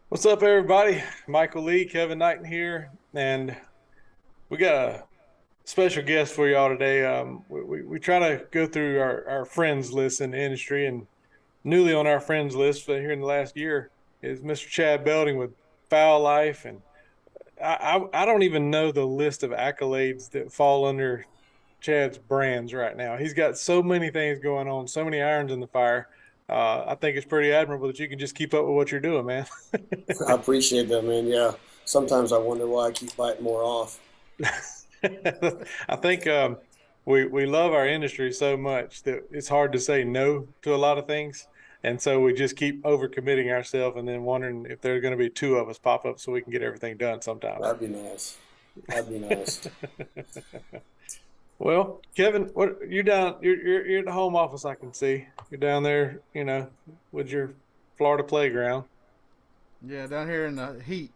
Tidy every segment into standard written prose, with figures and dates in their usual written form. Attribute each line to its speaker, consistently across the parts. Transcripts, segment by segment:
Speaker 1: What's up, everybody? Michael Lee, Kevin Knighton here, and we got a special guest for y'all today. We try to go through our friends list in the industry, and newly on our friends list for here in the last year is Mr. Chad Belding with Fowl Life, and I don't even know the list of accolades that fall under Chad's brands right now. He's got so many things going on, so many irons in the fire. I think it's pretty admirable that you can just keep up with what you're doing, man.
Speaker 2: I appreciate that, man. Yeah. Sometimes I wonder why I keep biting more off.
Speaker 1: I think we love our industry so much that it's hard to say no to a lot of things, and so we just keep overcommitting ourselves, and then wondering if there's going to be two of us pop up so we can get everything done sometime.
Speaker 2: That'd be nice. That'd be nice.
Speaker 1: Well, Kevin, what you're down? You're at the home office. I can see you're down there. With your Florida playground.
Speaker 3: Yeah, down here in the heat,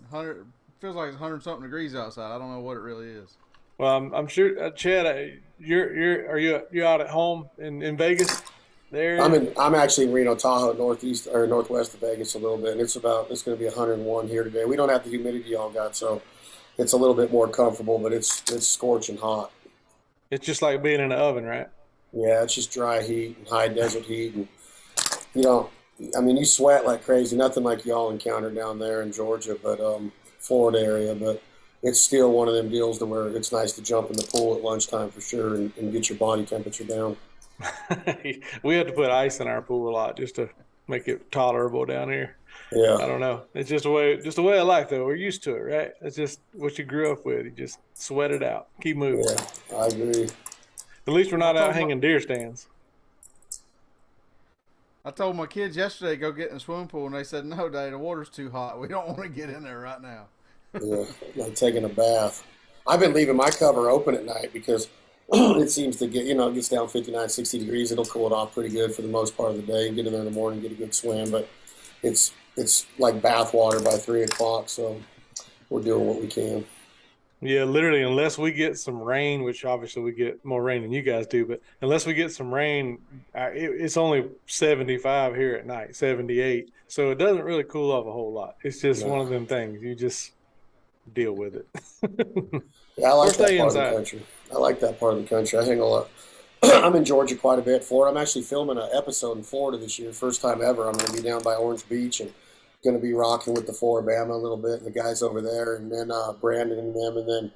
Speaker 3: 100 feels like it's 100 something degrees outside. I don't know what it really is.
Speaker 1: Well, I'm sure, Chad. You're are you out at home in Vegas? There.
Speaker 2: I'm actually in Reno, Tahoe, northeast or northwest of Vegas a little bit, and it's going to be 101 here today. We don't have the humidity y'all got, so it's a little bit more comfortable, but it's scorching hot.
Speaker 1: It's just like being in an oven, right?
Speaker 2: Yeah, it's just dry heat and high desert heat, and you know, I mean, you sweat like crazy. Nothing like y'all encounter down there in Georgia, but Florida area, but it's still one of them deals to where it's nice to jump in the pool at lunchtime for sure and get your body temperature down.
Speaker 1: We had to put ice in our pool a lot just to make it tolerable down here.
Speaker 2: Yeah,
Speaker 1: I don't know. It's just a way of life, though. We're used to it, right? It's just what you grew up with. You just sweat it out, keep moving.
Speaker 2: yeah, I agree.
Speaker 1: At least we're
Speaker 3: I
Speaker 1: not out
Speaker 3: told my
Speaker 1: hanging deer stands.
Speaker 3: I told my kids yesterday go get in the swimming pool, and they said, "No, Dad, the water's too hot. We don't want to get in there right now."
Speaker 2: Yeah, like taking a bath. I've been leaving my cover open at night because it seems to get, it gets down 59, 60 degrees. It'll cool it off pretty good for the most part of the day and get in there in the morning, get a good swim. But it's like bath water by 3 o'clock, so we're doing what we can.
Speaker 1: Yeah, literally, unless we get some rain, which obviously we get more rain than you guys do, but unless we get some rain, it's only 75 here at night, 78. So it doesn't really cool off a whole lot. It's just one
Speaker 2: No.
Speaker 1: of them things. You just deal with it.
Speaker 2: Yeah, I
Speaker 1: Or
Speaker 2: like that
Speaker 1: stay
Speaker 2: part of the
Speaker 1: inside.
Speaker 2: country. I like that part of the country. I hang a lot. I'm in Georgia quite a bit. Florida. I'm actually filming an episode in Florida this year. First time ever. I'm going to be down by Orange Beach and going to be rocking with the Floribama a little bit and the guys over there, and then Brandon and them, and then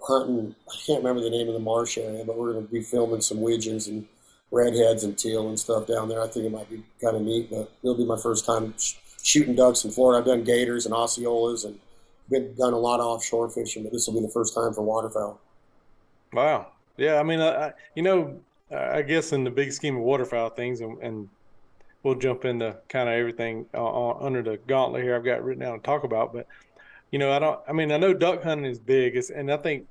Speaker 2: hunting. I can't remember the name of the marsh area, but we're going to be filming some widgeons and redheads and teal and stuff down there. I think it might be kind of neat, but it'll be my first time shooting ducks in Florida. I've done gators and osceolas and done a lot of offshore fishing, but this will be the first time for waterfowl.
Speaker 1: Wow. Yeah, I mean, I guess in the big scheme of waterfowl things, and we'll jump into kind of everything under the gauntlet here I've got written down to talk about. But I mean, I know duck hunting is big, and I think,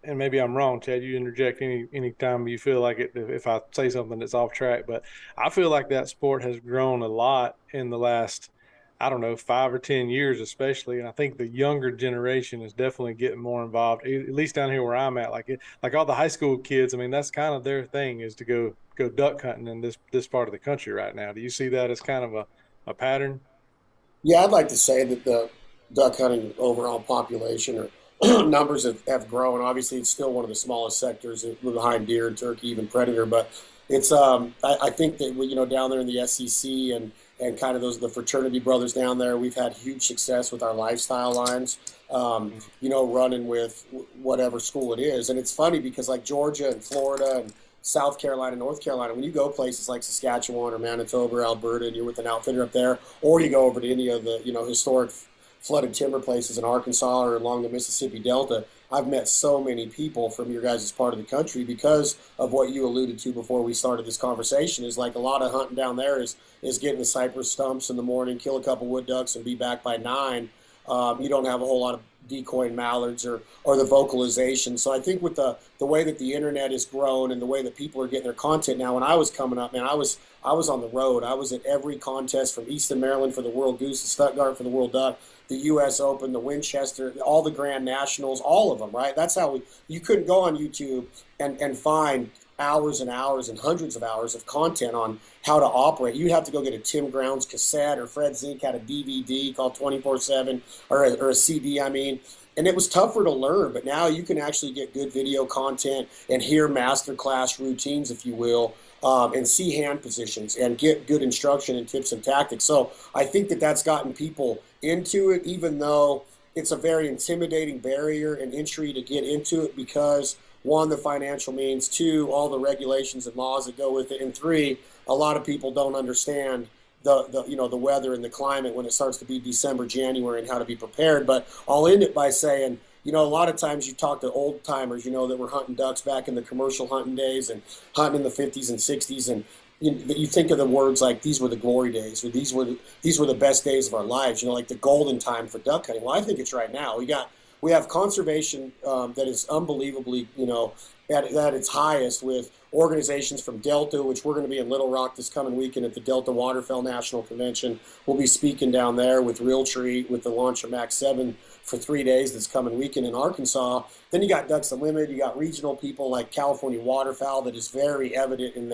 Speaker 1: and maybe I'm wrong, Chad. You interject any time you feel like it if I say something that's off track. But I feel like that sport has grown a lot in the last, I don't know, 5 or 10 years, especially. And I think the younger generation is definitely getting more involved. At least down here where I'm at, like all the high school kids. I mean, that's kind of their thing is to go duck hunting in this part of the country right now. Do you see that as kind of a pattern?
Speaker 2: Yeah, I'd like to say that the duck hunting overall population or numbers have grown. Obviously, it's still one of the smallest sectors behind deer and turkey, even predator. But it's I think that down there in the SEC and kind of those the fraternity brothers down there, we've had huge success with our lifestyle lines. Running with whatever school it is, and it's funny because like Georgia and Florida and South Carolina, North Carolina, when you go places like Saskatchewan or Manitoba or Alberta and you're with an outfitter up there, or you go over to any of the, historic flooded timber places in Arkansas or along the Mississippi Delta, I've met so many people from your guys' part of the country because of what you alluded to before we started this conversation is like a lot of hunting down there is getting the cypress stumps in the morning, kill a couple wood ducks and be back by 9. You don't have a whole lot of decoy mallards or the vocalization. So I think with the way that the internet has grown and the way that people are getting their content now, when I was coming up, man, I was on the road. I was at every contest from Easton, Maryland for the World Goose, to Stuttgart for the World Duck, the U.S. Open, the Winchester, all the Grand Nationals, all of them, right? That's how you couldn't go on YouTube and find hours and hours and hundreds of hours of content on how to operate. You'd have to go get a Tim Grounds cassette, or Fred Zink had a DVD called 24/7, or a CD, I mean. And it was tougher to learn, but now you can actually get good video content and hear masterclass routines, if you will, and see hand positions and get good instruction and tips and tactics. So I think that that's gotten people into it, even though it's a very intimidating barrier and entry to get into it because, one, the financial means, two, all the regulations and laws that go with it, and three, a lot of people don't understand the weather and the climate when it starts to be December, January, and how to be prepared. But I'll end it by saying, a lot of times you talk to old timers, that were hunting ducks back in the commercial hunting days and hunting in the 50s and 60s, and you think of the words like these were the glory days, or these were the best days of our lives, like the golden time for duck hunting. Well, I think it's right now. We have conservation that is unbelievably, at its highest, with organizations from Delta, which we're going to be in Little Rock this coming weekend at the Delta Waterfowl National Convention. We'll be speaking down there with Realtree with the launch of Max 7 for 3 days this coming weekend in Arkansas. Then you got Ducks Unlimited. You got regional people like California Waterfowl that is very evident in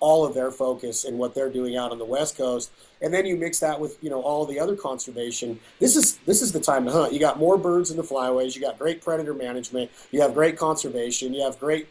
Speaker 2: all of their focus and what they're doing out on the West Coast. And then you mix that with, all the other conservation. This is the time to hunt. You got more birds in the flyways. You got great predator management. You have great conservation. You have great,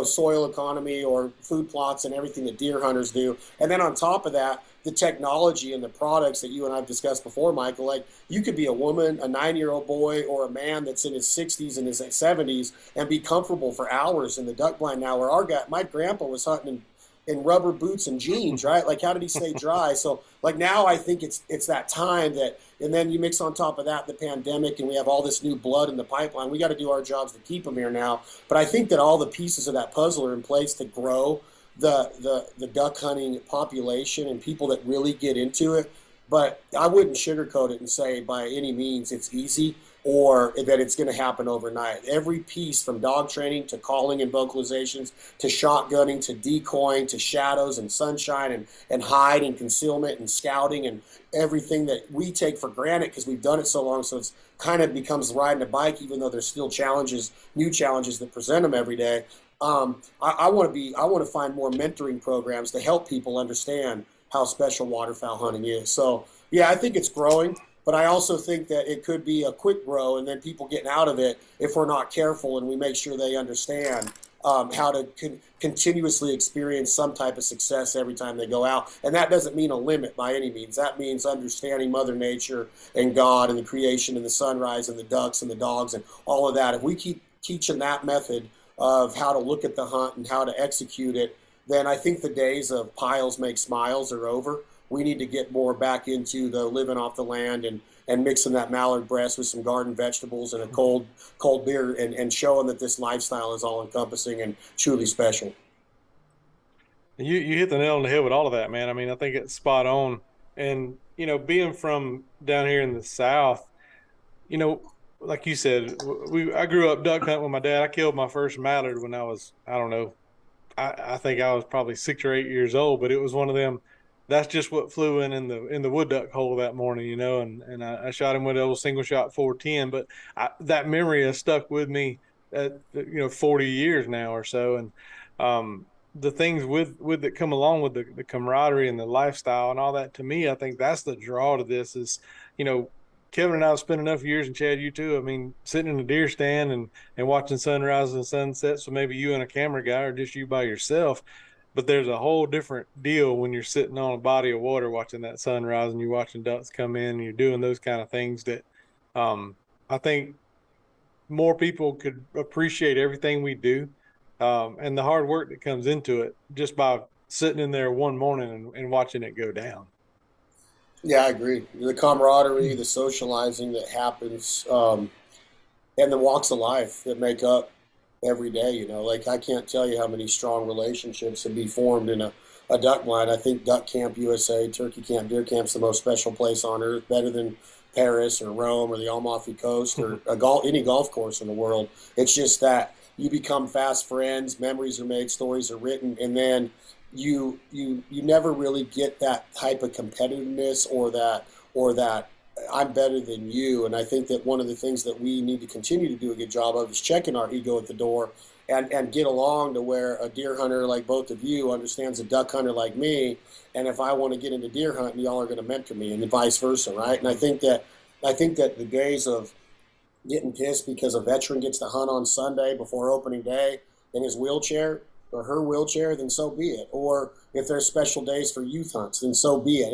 Speaker 2: soil economy or food plots and everything that deer hunters do. And then on top of that, the technology and the products that you and I've discussed before, Michael, like you could be a woman, a 9-year-old boy, or a man that's in his 60s and his 70s and be comfortable for hours in the duck blind now, where my grandpa was hunting in rubber boots and jeans, right? Like, how did he stay dry? So like now I think it's that time that, and then you mix on top of that the pandemic, and we have all this new blood in the pipeline. We got to do our jobs to keep them here now. But I think that all the pieces of that puzzle are in place to grow the duck hunting population and people that really get into it. But I wouldn't sugarcoat it and say by any means it's easy or that it's going to happen overnight. Every piece, from dog training to calling and vocalizations to shotgunning to decoying to shadows and sunshine and hide and concealment and scouting and everything that we take for granted because we've done it so long. So it's kind of becomes riding a bike, even though there's still challenges, new challenges that present them every day. I want to find more mentoring programs to help people understand how special waterfowl hunting is. So yeah, I think it's growing, but I also think that it could be a quick grow and then people getting out of it if we're not careful and we make sure they understand how to continuously experience some type of success every time they go out. And that doesn't mean a limit by any means. That means understanding Mother Nature and God and the creation and the sunrise and the ducks and the dogs and all of that. If we keep teaching that method of how to look at the hunt and how to execute it, then I think the days of piles make smiles are over. We need to get more back into the living off the land and mixing that mallard breast with some garden vegetables and a cold beer and showing that this lifestyle is all encompassing and truly special.
Speaker 1: You hit the nail on the head with all of that, man. I mean, I think it's spot on. And, being from down here in the South, like you said, I grew up duck hunting with my dad. I killed my first mallard when I was, I don't know, I think I was probably 6 or 8 years old, but it was one of them. That's just what flew in the wood duck hole that morning, and I shot him with a little single shot 410. But that memory has stuck with me, 40 years now or so. And the things with that come along with the camaraderie and the lifestyle and all that, to me, I think that's the draw to this is, Kevin and I have spent enough years, and Chad, you too. I mean, sitting in a deer stand and watching sunrises and sunsets. So maybe you and a camera guy, or just you by yourself. But there's a whole different deal when you're sitting on a body of water watching that sunrise and you're watching ducks come in and you're doing those kind of things that I think more people could appreciate everything we do and the hard work that comes into it just by sitting in there one morning and watching it go down.
Speaker 2: Yeah, I agree. The camaraderie, the socializing that happens, and the walks of life that make up every day, like I can't tell you how many strong relationships can be formed in a duck blind. I think Duck Camp USA, Turkey Camp, Deer Camp's the most special place on earth, better than Paris or Rome or the Amalfi Coast or any golf course in the world. It's just that you become fast friends, memories are made, stories are written, and then you never really get that type of competitiveness or that I'm better than you. And I think that one of the things that we need to continue to do a good job of is checking our ego at the door and get along to where a deer hunter like both of you understands a duck hunter like me. And if I want to get into deer hunting, y'all are going to mentor me, and vice versa, right? And I think that the days of getting pissed because a veteran gets to hunt on Sunday before opening day in his wheelchair or her wheelchair, then so be it. Or if there's special days for youth hunts, then so be it.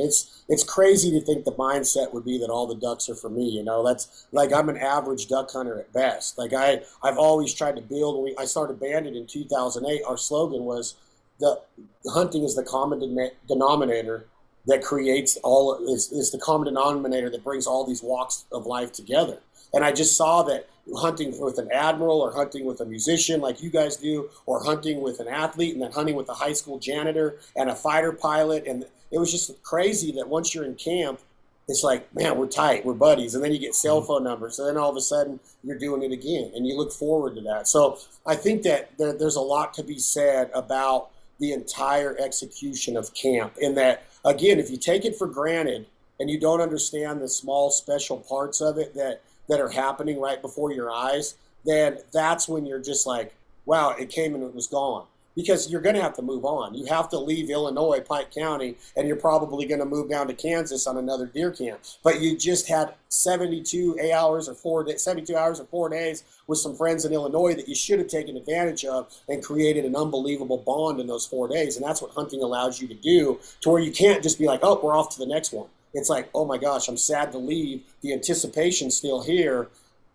Speaker 2: It's crazy to think the mindset would be that all the ducks are for me. You know, that's like, I'm an average duck hunter at best. Like I've always tried to build. When I started Bandit in 2008, our slogan was the hunting is the common denominator that creates all, is the common denominator that brings all these walks of life together. And I just saw that hunting with an admiral or hunting with a musician like you guys do, or hunting with an athlete and then hunting with a high school janitor and a fighter pilot. And it was just crazy that once you're in camp, it's like, man, we're tight, we're buddies. And then you get cell phone numbers. And then all of a sudden you're doing it again and you look forward to that. So I think that there's a lot to be said about the entire execution of camp, in that, again, if you take it for granted and you don't understand the small special parts of it that are happening right before your eyes, then that's when you're just like, wow, it came and it was gone. Because you're going to have to move on. You have to leave Illinois, Pike County, and you're probably going to move down to Kansas on another deer camp. But you just had 72 hours or 4 days with some friends in Illinois that you should have taken advantage of and created an unbelievable bond in those 4 days. And that's what hunting allows you to do, to where you can't just be like, oh, we're off to the next one. It's like, oh my gosh, I'm sad to leave. The anticipation's still here,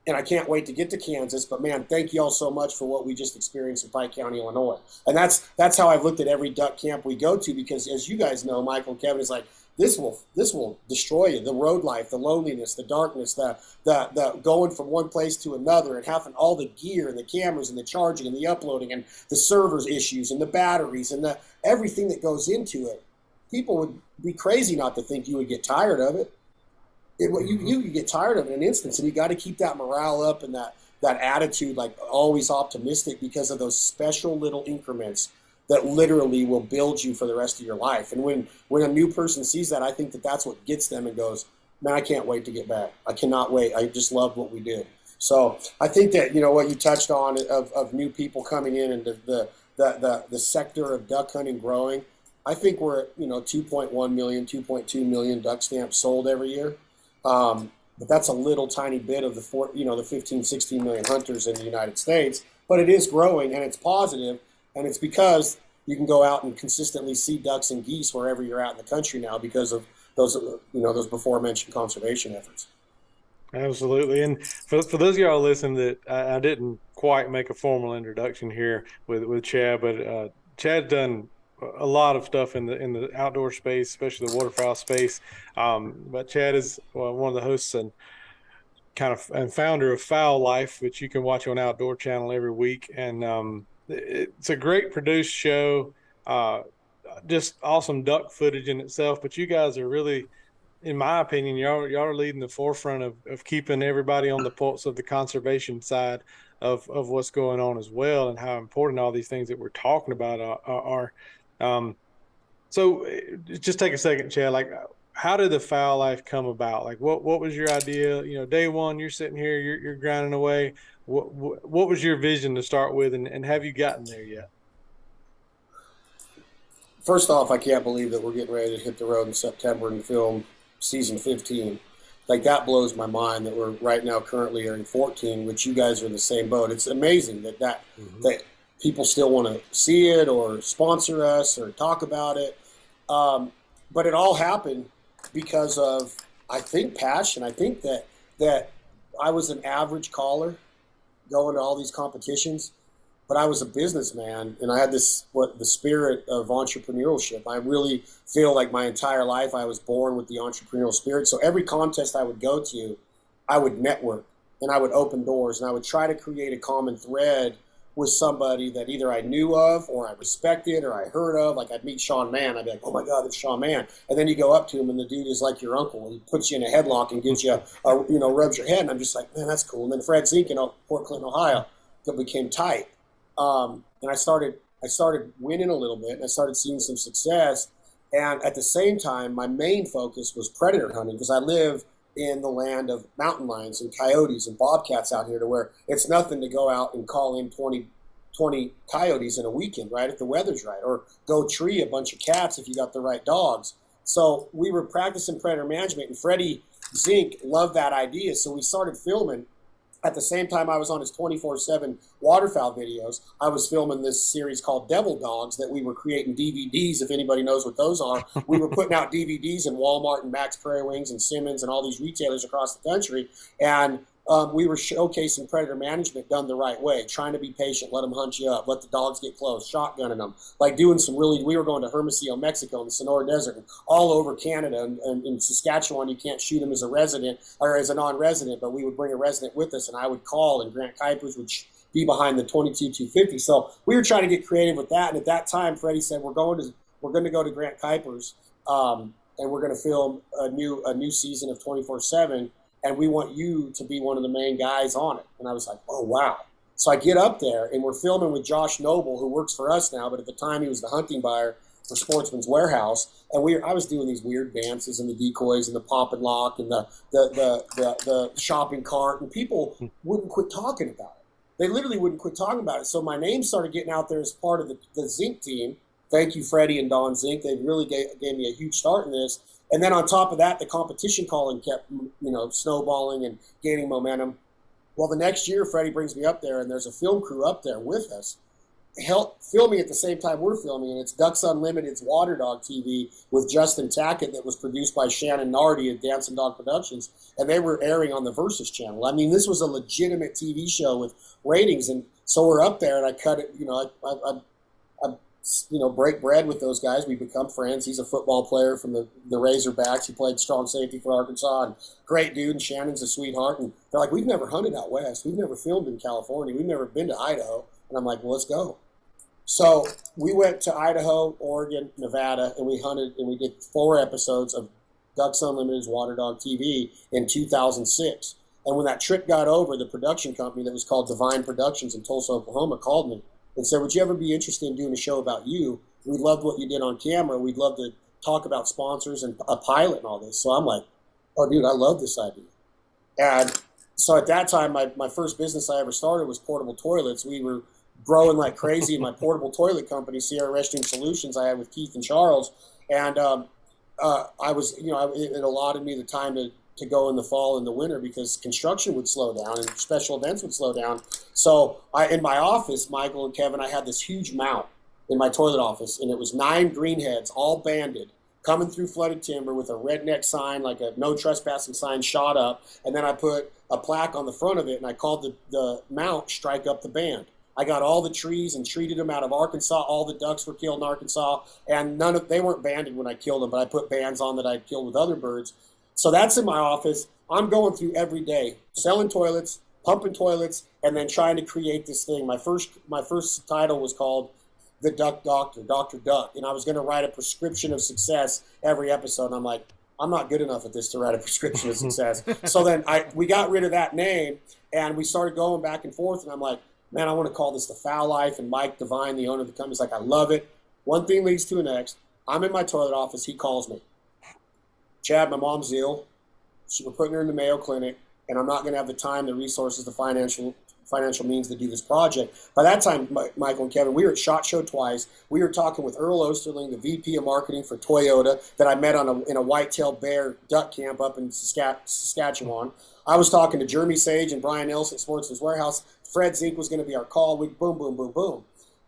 Speaker 2: and I can't wait to get to Kansas. But man, thank you all so much for what we just experienced in Pike County, Illinois. And that's how I've looked at every duck camp we go to, because as you guys know, Michael and Kevin, is like, this will destroy you. The road life, the loneliness, the darkness, the going from one place to another, and having all the gear and the cameras and the charging and the uploading and the servers issues and the batteries and everything that goes into it. People would be crazy not to think you would get tired of it. You get tired of it in an instance, and you got to keep that morale up and that attitude, like always optimistic, because of those special little increments that literally will build you for the rest of your life. And when a new person sees that, I think that's what gets them and goes, man, I can't wait to get back. I cannot wait. I just love what we did. So I think that, you know, what you touched on of new people coming in and the sector of duck hunting growing, I think we're at, 2.1 million, 2.2 million duck stamps sold every year. But that's a little tiny bit of the 15, 16 million hunters in the United States. But it is growing, and it's positive, and it's because you can go out and consistently see ducks and geese wherever you're at in the country now, because of those before mentioned conservation efforts.
Speaker 1: Absolutely. And for those of y'all listening that I didn't quite make a formal introduction here with Chad, but Chad's done a lot of stuff in the outdoor space, especially the waterfowl space. But Chad is one of the hosts and and founder of Fowl Life, which you can watch on Outdoor Channel every week. And it's a great produced show, just awesome duck footage in itself. But you guys are really, in my opinion, y'all are leading the forefront of keeping everybody on the pulse of the conservation side of what's going on as well, and how important all these things that we're talking about are. So just take a second, Chad, like, how did the Fowl Life come about? Like, what was your idea? Day one, you're sitting here, you're grinding away. What was your vision to start with, and have you gotten there yet?
Speaker 2: First off, I can't believe that we're getting ready to hit the road in September and film season 15. Like, that blows my mind that we're right now currently in 14, which you guys are in the same boat. It's amazing that people still want to see it or sponsor us or talk about it. But it all happened because of, I think, passion. I think that I was an average caller going to all these competitions, but I was a businessman, and I had the spirit of entrepreneurship. I really feel like my entire life I was born with the entrepreneurial spirit. So every contest I would go to, I would network and I would open doors, and I would try to create a common thread with somebody that either I knew of or I respected or I heard of. Like, I'd meet Sean Mann. I'd be like, oh my God, it's Sean Mann. And then you go up to him and the dude is like your uncle. He puts you in a headlock and gives you rubs your head. And I'm just like, man, that's cool. And then Fred Zink in Port Clinton, Ohio, that became tight. And I started winning a little bit, and I started seeing some success. And at the same time, my main focus was predator hunting, because I live in the land of mountain lions and coyotes and bobcats out here, to where it's nothing to go out and call in 20 20 coyotes in a weekend, right, if the weather's right, or go tree a bunch of cats if you got the right dogs. So we were practicing predator management, and Freddie Zink loved that idea, so we started filming. At the same time I was on his 24/7 waterfowl videos, I was filming this series called Devil Dogs that we were creating DVDs, if anybody knows what those are. We were putting out DVDs in Walmart and Max Prairie Wings and Simmons and all these retailers across the country. And we were showcasing predator management done the right way, trying to be patient, let them hunt you up, let the dogs get close, shotgunning them, like doing some really, we were going to Hermosillo, Mexico, in the Sonora Desert, and all over Canada, and in Saskatchewan, you can't shoot them as a resident or as a non-resident, but we would bring a resident with us, and I would call, and Grant Kuipers would be behind the 22-250. So we were trying to get creative with that, and at that time, Freddie said, we're going to go to Grant Kuipers, and we're going to film a new season of 24/7. And we want you to be one of the main guys on it. And I was like, oh, wow. So I get up there, and we're filming with Josh Noble, who works for us now, but at the time he was the hunting buyer for Sportsman's Warehouse. And I was doing these weird dances and the decoys and the pop and lock and the shopping cart, and people wouldn't quit talking about it. They literally wouldn't quit talking about it. So my name started getting out there as part of the Zink team. Thank you, Freddie and Don Zink. They really gave me a huge start in this. And then on top of that, the competition calling kept, snowballing and gaining momentum. Well, the next year, Freddie brings me up there, and there's a film crew up there with us, filming at the same time we're filming, and it's Ducks Unlimited's Water Dog TV with Justin Tackett that was produced by Shannon Nardi at Dancing Dog Productions, and they were airing on the Versus channel. I mean, this was a legitimate TV show with ratings, and so we're up there, and I cut it, I break bread with those guys. We become friends. He's a football player from the Razorbacks. He played strong safety for Arkansas, and great dude, and Shannon's a sweetheart. And they're like, we've never hunted out west. We've never filmed in California. We've never been to Idaho. And I'm like, well, let's go. So we went to Idaho, Oregon, Nevada, and we hunted, and we did 4 episodes of Ducks Unlimited's Water Dog TV in 2006. And when that trip got over, the production company that was called Divine Productions in Tulsa, Oklahoma, called me and said, would you ever be interested in doing a show about you? We loved what you did on camera. We'd love to talk about sponsors and a pilot and all this. So I'm like, oh, dude, I love this idea. And so at that time, my first business I ever started was portable toilets. We were growing like crazy in my portable toilet company, Sierra Restroom Solutions, I had with Keith and Charles. And I was, it allotted me the time to go in the fall and the winter because construction would slow down and special events would slow down. So in my office, Michael and Kevin, I had this huge mount in my toilet office, and it was 9 greenheads, all banded, coming through flooded timber with a redneck sign, like a no trespassing sign shot up. And then I put a plaque on the front of it, and I called the mount Strike Up the Band. I got all the trees and treated them out of Arkansas. All the ducks were killed in Arkansas, and they weren't banded when I killed them, but I put bands on that I'd killed with other birds. So that's in my office. I'm going through every day, selling toilets, pumping toilets, and then trying to create this thing. My first title was called The Duck Doctor, Dr. Duck, and I was going to write a prescription of success every episode. And I'm like, I'm not good enough at this to write a prescription of success. So then we got rid of that name, and we started going back and forth, and I'm like, man, I want to call this the Fowl Life. And Mike Devine, the owner of the company, is like, I love it. One thing leads to the next. I'm in my toilet office. He calls me. Chad, my mom's ill. We're putting her in the Mayo Clinic, and I'm not going to have the time, the resources, the financial means to do this project. By that time, Michael and Kevin, we were at SHOT Show twice. We were talking with Earl Osterling, the VP of marketing for Toyota, that I met in a white-tailed bear duck camp up in Saskatchewan. I was talking to Jeremy Sage and Brian Nelson at Sportsman's Warehouse. Fred Zink was going to be our call. We boom, boom, boom, boom.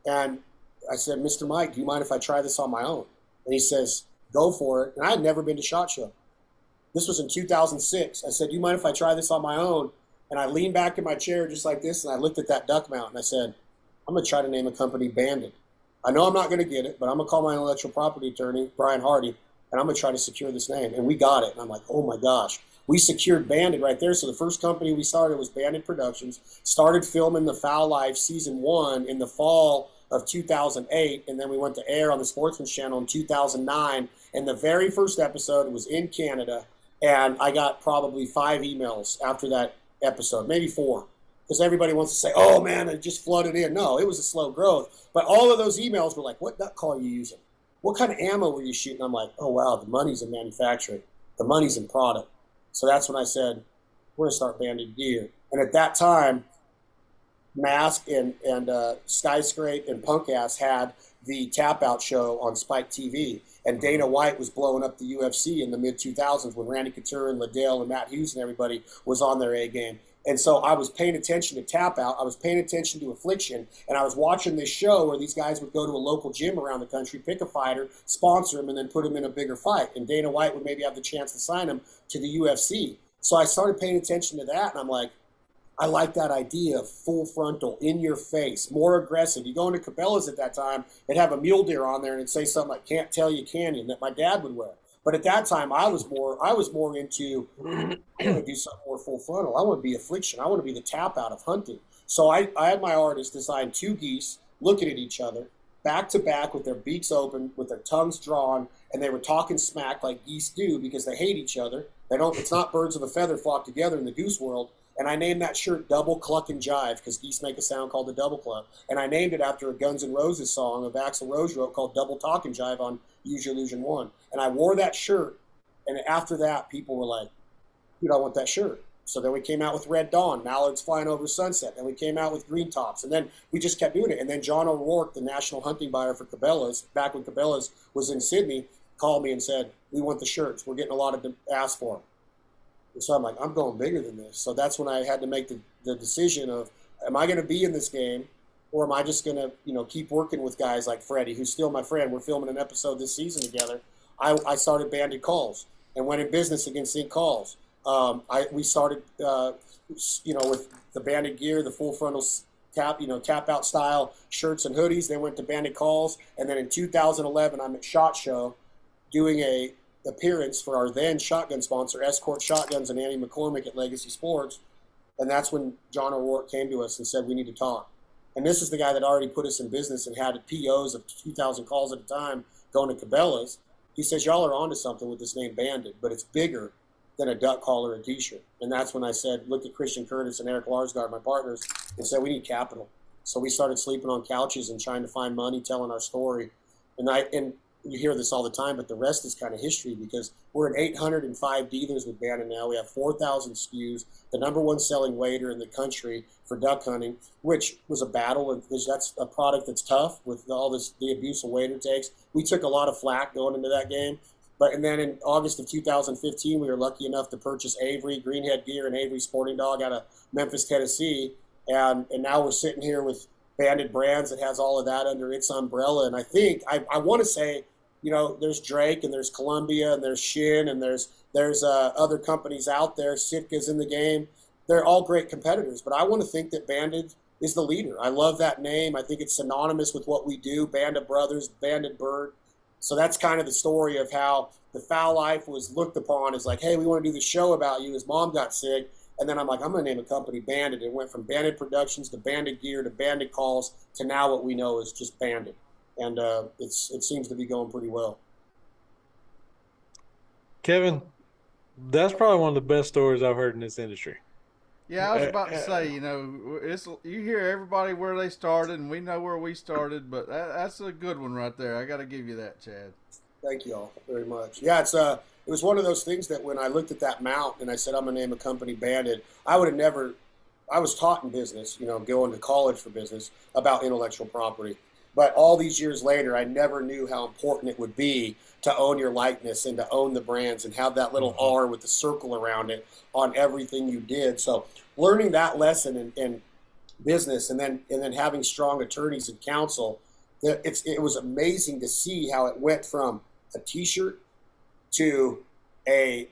Speaker 2: And I said, Mr. Mike, do you mind if I try this on my own? And he says, go for it. And I had never been to SHOT Show. This was in 2006. I said, do you mind if I try this on my own? And I leaned back in my chair just like this, and I looked at that duck mount, and I said, I'm going to try to name a company Banded. I know I'm not going to get it, but I'm going to call my intellectual property attorney, Brian Hardy, and I'm going to try to secure this name. And we got it. And I'm like, oh, my gosh. We secured Banded right there. So the first company we started was Banded Productions, started filming the Fowl Life Season 1 in the fall of 2008, and then we went to air on the Sportsman's Channel in 2009. And the very first episode was in Canada, and I got probably 5 emails after that episode, maybe 4, because everybody wants to say, oh, man, it just flooded in. No, it was a slow growth. But all of those emails were like, what duck call are you using? What kind of ammo were you shooting? I'm like, oh, wow, the money's in manufacturing. The money's in product. So that's when I said, we're going to start Banded Gear. And at that time, Mask and Skyscrape and Punk Ass had the Tap Out show on Spike TV, and Dana White was blowing up the UFC in the mid 2000s when Randy Couture and Liddell and Matt Hughes and everybody was on their A game. And so I was paying attention to Tap Out, I was paying attention to Affliction, and I was watching this show where these guys would go to a local gym around the country, pick a fighter, sponsor him, and then put him in a bigger fight. And Dana White would maybe have the chance to sign him to the UFC. So I started paying attention to that, and I'm like, I like that idea of full frontal, in your face, more aggressive. You go into Cabela's at that time and have a mule deer on there and it'd say something like "Can't Tell You Canyon" that my dad would wear. But at that time, I was more into, I want to do something more full frontal. I want to be Affliction. I want to be the Tap Out of hunting. So I had my artist design two geese looking at each other, back to back with their beaks open, with their tongues drawn, and they were talking smack like geese do because they hate each other. They don't. It's not birds of a feather flock together in the goose world. And I named that shirt Double Cluck and Jive because geese make a sound called the double cluck. And I named it after a Guns N' Roses song of Axl Rose wrote called Double Talk and Jive on Use Your Illusion 1. And I wore that shirt. And after that, people were like, dude, I want that shirt. So then we came out with Red Dawn, Mallards Flying Over Sunset. Then we came out with Green Tops. And then we just kept doing it. And then John O'Rourke, the national hunting buyer for Cabela's, back when Cabela's was in Sydney, called me and said, we want the shirts. We're getting a lot of ask for them. And so I'm like, I'm going bigger than this. So that's when I had to make the decision of, am I going to be in this game, or am I just going to, keep working with guys like Freddie, who's still my friend. We're filming an episode this season together. I started Banded Calls and went in business against Ink Calls. We started, with the banded gear, the full frontal tap out style shirts and hoodies. They went to Banded Calls, and then in 2011, I'm at SHOT Show doing a appearance for our then shotgun sponsor, Escort Shotguns and Annie McCormick at Legacy Sports. And that's when John O'Rourke came to us and said, we need to talk. And this is the guy that already put us in business and had POs of 2,000 calls at a time going to Cabela's. He says, y'all are onto something with this name Banded, but it's bigger than a duck call or a t-shirt. And that's when I said, look at Christian Curtis and Eric Larsgaard, my partners, and said, we need capital. So we started sleeping on couches and trying to find money, telling our story. And you hear this all the time, but the rest is kind of history because we're at 805 dealers with Banded now. We have 4,000 SKUs, the number one selling wader in the country for duck hunting, which was a battle because that's a product that's tough with all the abuse a wader takes. We took a lot of flack going into that game. And then in August of 2015, we were lucky enough to purchase Avery Greenhead Gear and Avery Sporting Dog out of Memphis, Tennessee. And now we're sitting here with Banded Brands that has all of that under its umbrella. And I think, I want to say, there's Drake and there's Columbia and there's Shin and there's other companies out there. Sitka's in the game. They're all great competitors, but I want to think that Banded is the leader. I love that name. I think it's synonymous with what we do. Band of Brothers, Banded Bird. So that's kind of the story of how the Fowl Life was looked upon as like, hey, we want to do the show about you. His mom got sick. And then I'm like, I'm going to name a company Banded. It went from Banded Productions to Banded Gear to Banded Calls to now what we know is just Banded. And it seems to be going pretty well.
Speaker 1: Kevin, that's probably one of the best stories I've heard in this industry.
Speaker 3: Yeah, I was about to say, you hear everybody where they started, and we know where we started, but that's a good one right there. I got to give you that, Chad.
Speaker 2: Thank you all very much. Yeah, it was one of those things that when I looked at that mount and I said, I'm going to name a company Banded, I was taught in business, going to college for business about intellectual property. But all these years later, I never knew how important it would be to own your likeness and to own the brands and have that little R with the circle around it on everything you did. So learning that lesson in business and then having strong attorneys and counsel, it was amazing to see how it went from a T-shirt to a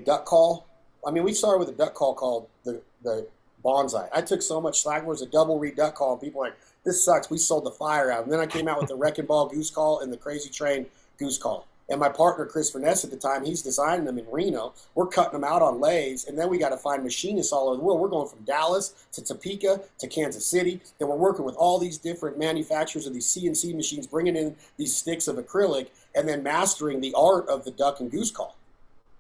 Speaker 2: duck call. I mean, we started with a duck call called the Bonsai. I took so much slack. There was a double reed duck call, and people were like, this sucks. We sold the fire out. And then I came out with the Wrecking Ball Goose Call and the Crazy Train Goose Call. And my partner, Chris Finesse, at the time, he's designing them in Reno. We're cutting them out on lathes, and then we got to find machinists all over the world. We're going from Dallas to Topeka to Kansas City, and we're working with all these different manufacturers of these CNC machines, bringing in these sticks of acrylic, and then mastering the art of the duck and goose call.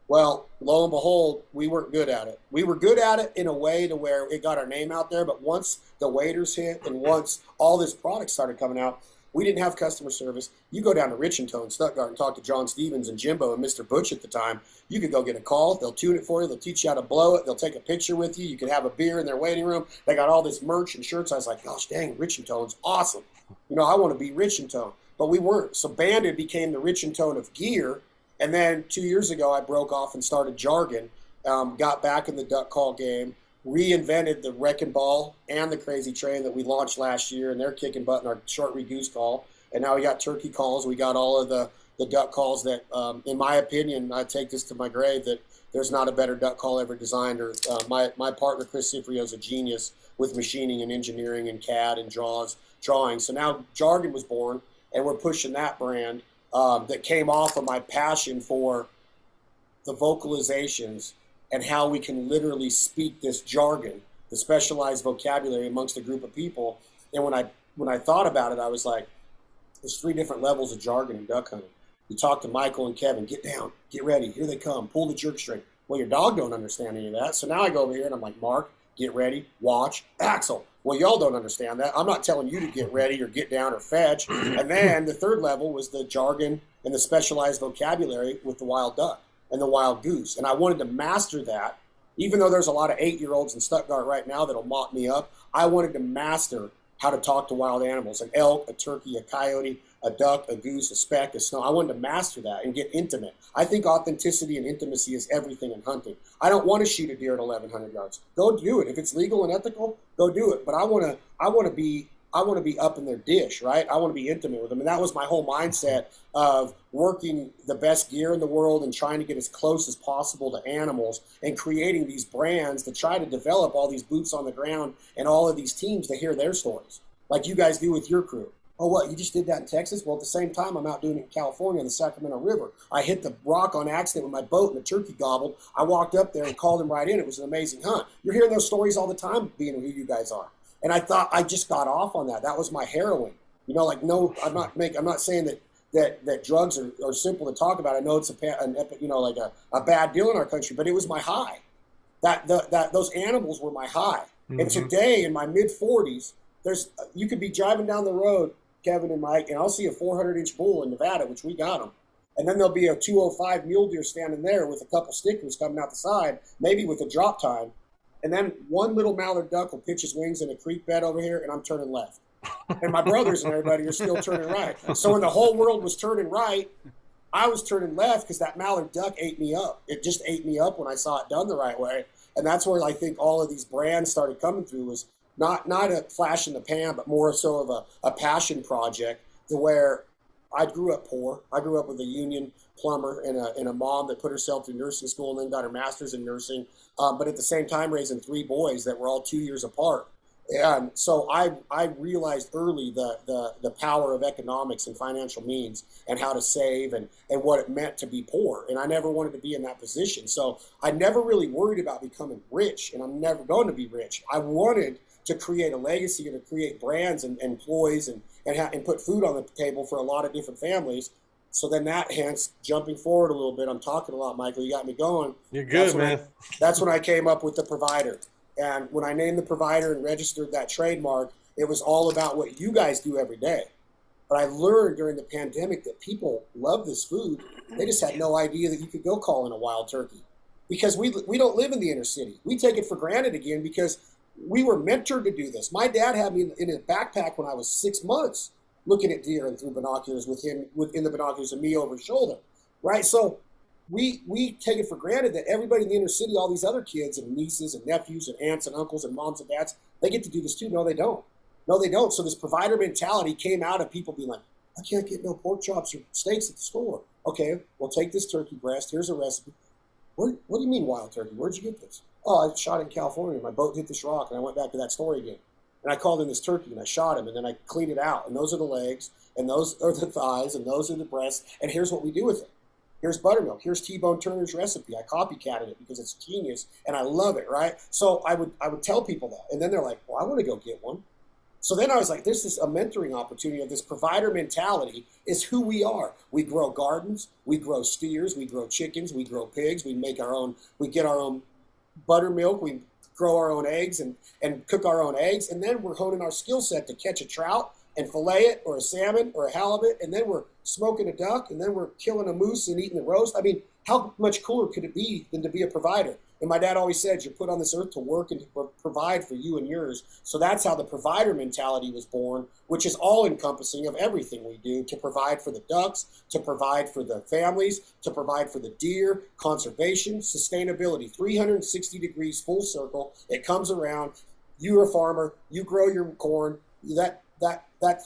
Speaker 2: Well, lo and behold, we weren't good at it. We were good at it in a way to where it got our name out there, but once the waders hit and once all this product started coming out, We didn't have customer service. You go down to Richington, Stuttgart, and talk to John Stevens and Jimbo and Mr. Butch at the time. You could go get a call. They'll tune it for you. They'll teach you how to blow it. They'll take a picture with you. You could have a beer in their waiting room. They got all this merch and shirts. I was like, gosh dang, Richington's awesome. I want to be Richington. But we weren't. So Banded became the Richington of gear. And then 2 years ago, I broke off and started Jargon, got back in the duck call game, reinvented the Wrecking Ball and the Crazy Train that we launched last year, and they're kicking butt in our short reduce call. And now we got turkey calls. We got all of the duck calls that, in my opinion, I take this to my grave, that there's not a better duck call ever designed. Or my partner, Chris Cifrio, is a genius with machining and engineering and CAD and drawing. So now Jargon was born, and we're pushing that brand that came off of my passion for the vocalizations and how we can literally speak this jargon, the specialized vocabulary amongst a group of people. And when I thought about it, I was like, there's 3 different levels of jargon in duck hunting. You talk to Michael and Kevin, get down, get ready, here they come, pull the jerk string. Well, your dog don't understand any of that. So now I go over here and I'm like, Mark, get ready, watch, Axel. Well, y'all don't understand that. I'm not telling you to get ready or get down or fetch. And then the 3rd level was the jargon and the specialized vocabulary with the wild duck and the wild goose. And I wanted to master that. Even though there's a lot of 8-year-olds in Stuttgart right now that'll mop me up, I wanted to master how to talk to wild animals, an elk, a turkey, a coyote, a duck, a goose, a speck, a snow. I wanted to master that and get intimate. I think authenticity and intimacy is everything in hunting. I don't want to shoot a deer at 1,100 yards. Go do it. If it's legal and ethical, go do it. But I want to be up in their dish, right? I want to be intimate with them. And that was my whole mindset of working the best gear in the world and trying to get as close as possible to animals and creating these brands to try to develop all these boots on the ground and all of these teams to hear their stories, like you guys do with your crew. Oh, what, you just did that in Texas? Well, at the same time, I'm out doing it in California on the Sacramento River. I hit the rock on accident with my boat and the turkey gobbled. I walked up there and called him right in. It was an amazing hunt. You're hearing those stories all the time, being who you guys are. And I thought I just got off on that. That was my heroin. No, I'm not saying that drugs are simple to talk about. I know it's a bad deal in our country, but it was my high. Those animals were my high. Mm-hmm. And today, in my mid 40s, you could be driving down the road, Kevin and Mike, and I'll see a 400-inch bull in Nevada, which we got them. And then there'll be a 205 mule deer standing there with a couple stickers coming out the side, maybe with a drop time. And then one little mallard duck will pitch his wings in a creek bed over here, and I'm turning left. And my brothers and everybody are still turning right. So when the whole world was turning right, I was turning left because that mallard duck ate me up. It just ate me up when I saw it done the right way. And that's where I think all of these brands started coming through, was not a flash in the pan, but more so of a passion project, to where I grew up poor. I grew up with a union plumber and a mom that put herself through nursing school and then got her master's in nursing, but at the same time raising 3 boys that were all 2 years apart. And so I realized early the power of economics and financial means and how to save and what it meant to be poor. And I never wanted to be in that position. So I never really worried about becoming rich, and I'm never going to be rich. I wanted to create a legacy and to create brands and employees and put food on the table for a lot of different families. So then hence, jumping forward a little bit, I'm talking a lot, Michael, you got me going.
Speaker 1: You're good, man.
Speaker 2: That's when I came up with the provider. And when I named the provider and registered that trademark, it was all about what you guys do every day. But I learned during the pandemic that people love this food. They just had no idea that you could go call in a wild turkey, because we don't live in the inner city. We take it for granted again because we were mentored to do this. My dad had me in a backpack when I was 6 months, looking at deer and through binoculars with him in the binoculars and me over his shoulder, right? So we take it for granted that everybody in the inner city, all these other kids and nieces and nephews and aunts and uncles and moms and dads, they get to do this too. No, they don't. No, they don't. So this provider mentality came out of people being like, I can't get no pork chops or steaks at the store. Okay, well, take this turkey breast. Here's a recipe. What do you mean wild turkey? Where'd you get this? Oh, I shot it in California. My boat hit this rock, and I went back to that story again. And I called in this turkey, and I shot him, and then I cleaned it out. And those are the legs, and those are the thighs, and those are the breasts. And here's what we do with it. Here's buttermilk. Here's T-Bone Turner's recipe. I copycatted it because it's genius, and I love it, right? So I would tell people that. And then they're like, well, I want to go get one. So then I was like, this is a mentoring opportunity of this provider mentality is who we are. We grow gardens, we grow steers, we grow chickens, we grow pigs, we get our own buttermilk, we grow our own eggs and cook our own eggs. And then we're honing our skill set to catch a trout, and fillet it, or a salmon or a halibut, and then we're smoking a duck, and then we're killing a moose and eating the roast. I mean, how much cooler could it be than to be a provider? And my dad always said, you're put on this earth to work and to provide for you and yours. So that's how the provider mentality was born, which is all encompassing of everything we do, to provide for the ducks, to provide for the families, to provide for the deer, conservation, sustainability, 360 degrees, full circle. It comes around. You're a farmer. You grow your corn. That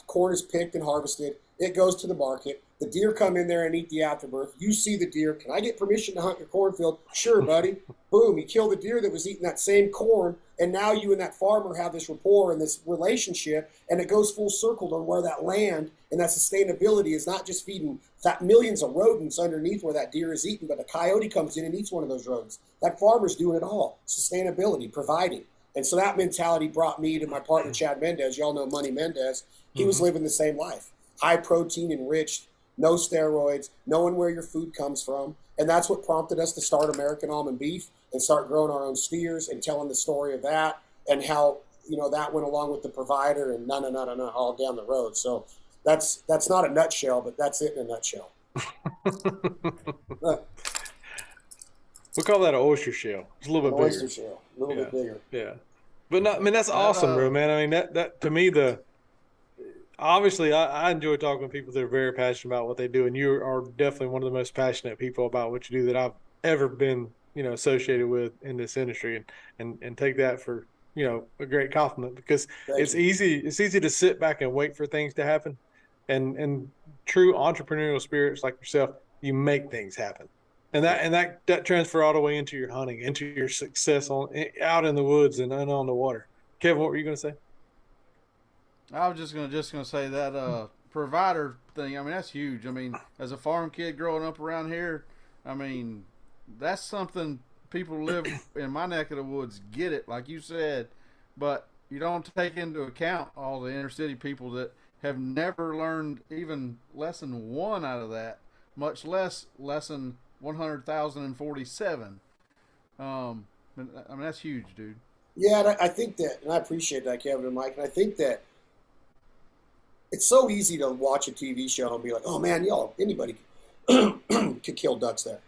Speaker 2: corn is picked and harvested. It goes to the market. The deer come in there and eat the afterbirth. You see the deer. Can I get permission to hunt your cornfield? Sure, buddy. Boom, you kill the deer that was eating that same corn, and now you and that farmer have this rapport and this relationship, and it goes full circle to where that land and that sustainability is not just feeding millions of rodents underneath where that deer is eating, but a coyote comes in and eats one of those rodents. That farmer's doing it all. Sustainability, providing. And so that mentality brought me to my partner, Chad Mendez. Y'all know Money Mendez. He was living the same life. High protein enriched, no steroids, knowing where your food comes from. And that's what prompted us to start American Almond Beef and start growing our own steers and telling the story of that and how, that went along with the provider and all down the road. So that's not a nutshell, but that's it in a nutshell.
Speaker 1: We call that an oyster shell. It's a little bit bigger.
Speaker 2: Oyster shell, a little bit bigger.
Speaker 1: Yeah. But no, I mean, that's awesome, bro, man. I mean, that to me, obviously, I enjoy talking to people that are very passionate about what they do, and you are definitely one of the most passionate people about what you do that I've ever been, associated with in this industry, and take that for, a great compliment, because it's easy to sit back and wait for things to happen, and true entrepreneurial spirits like yourself, you make things happen, and that transfer all the way into your hunting, into your success out in the woods and on the water. Kevin, what were you going to say?
Speaker 3: I was just gonna say that provider thing. I mean, that's huge. I mean, as a farm kid growing up around here, I mean, that's something people live in my neck of the woods get it, like you said, but you don't take into account all the inner city people that have never learned even lesson 1 out of that, much less lesson 100,047. I mean, that's huge, dude.
Speaker 2: Yeah, and I think that, and I appreciate that, Kevin and Mike, and I think that it's so easy to watch a TV show and be like, oh man, anybody could kill ducks there.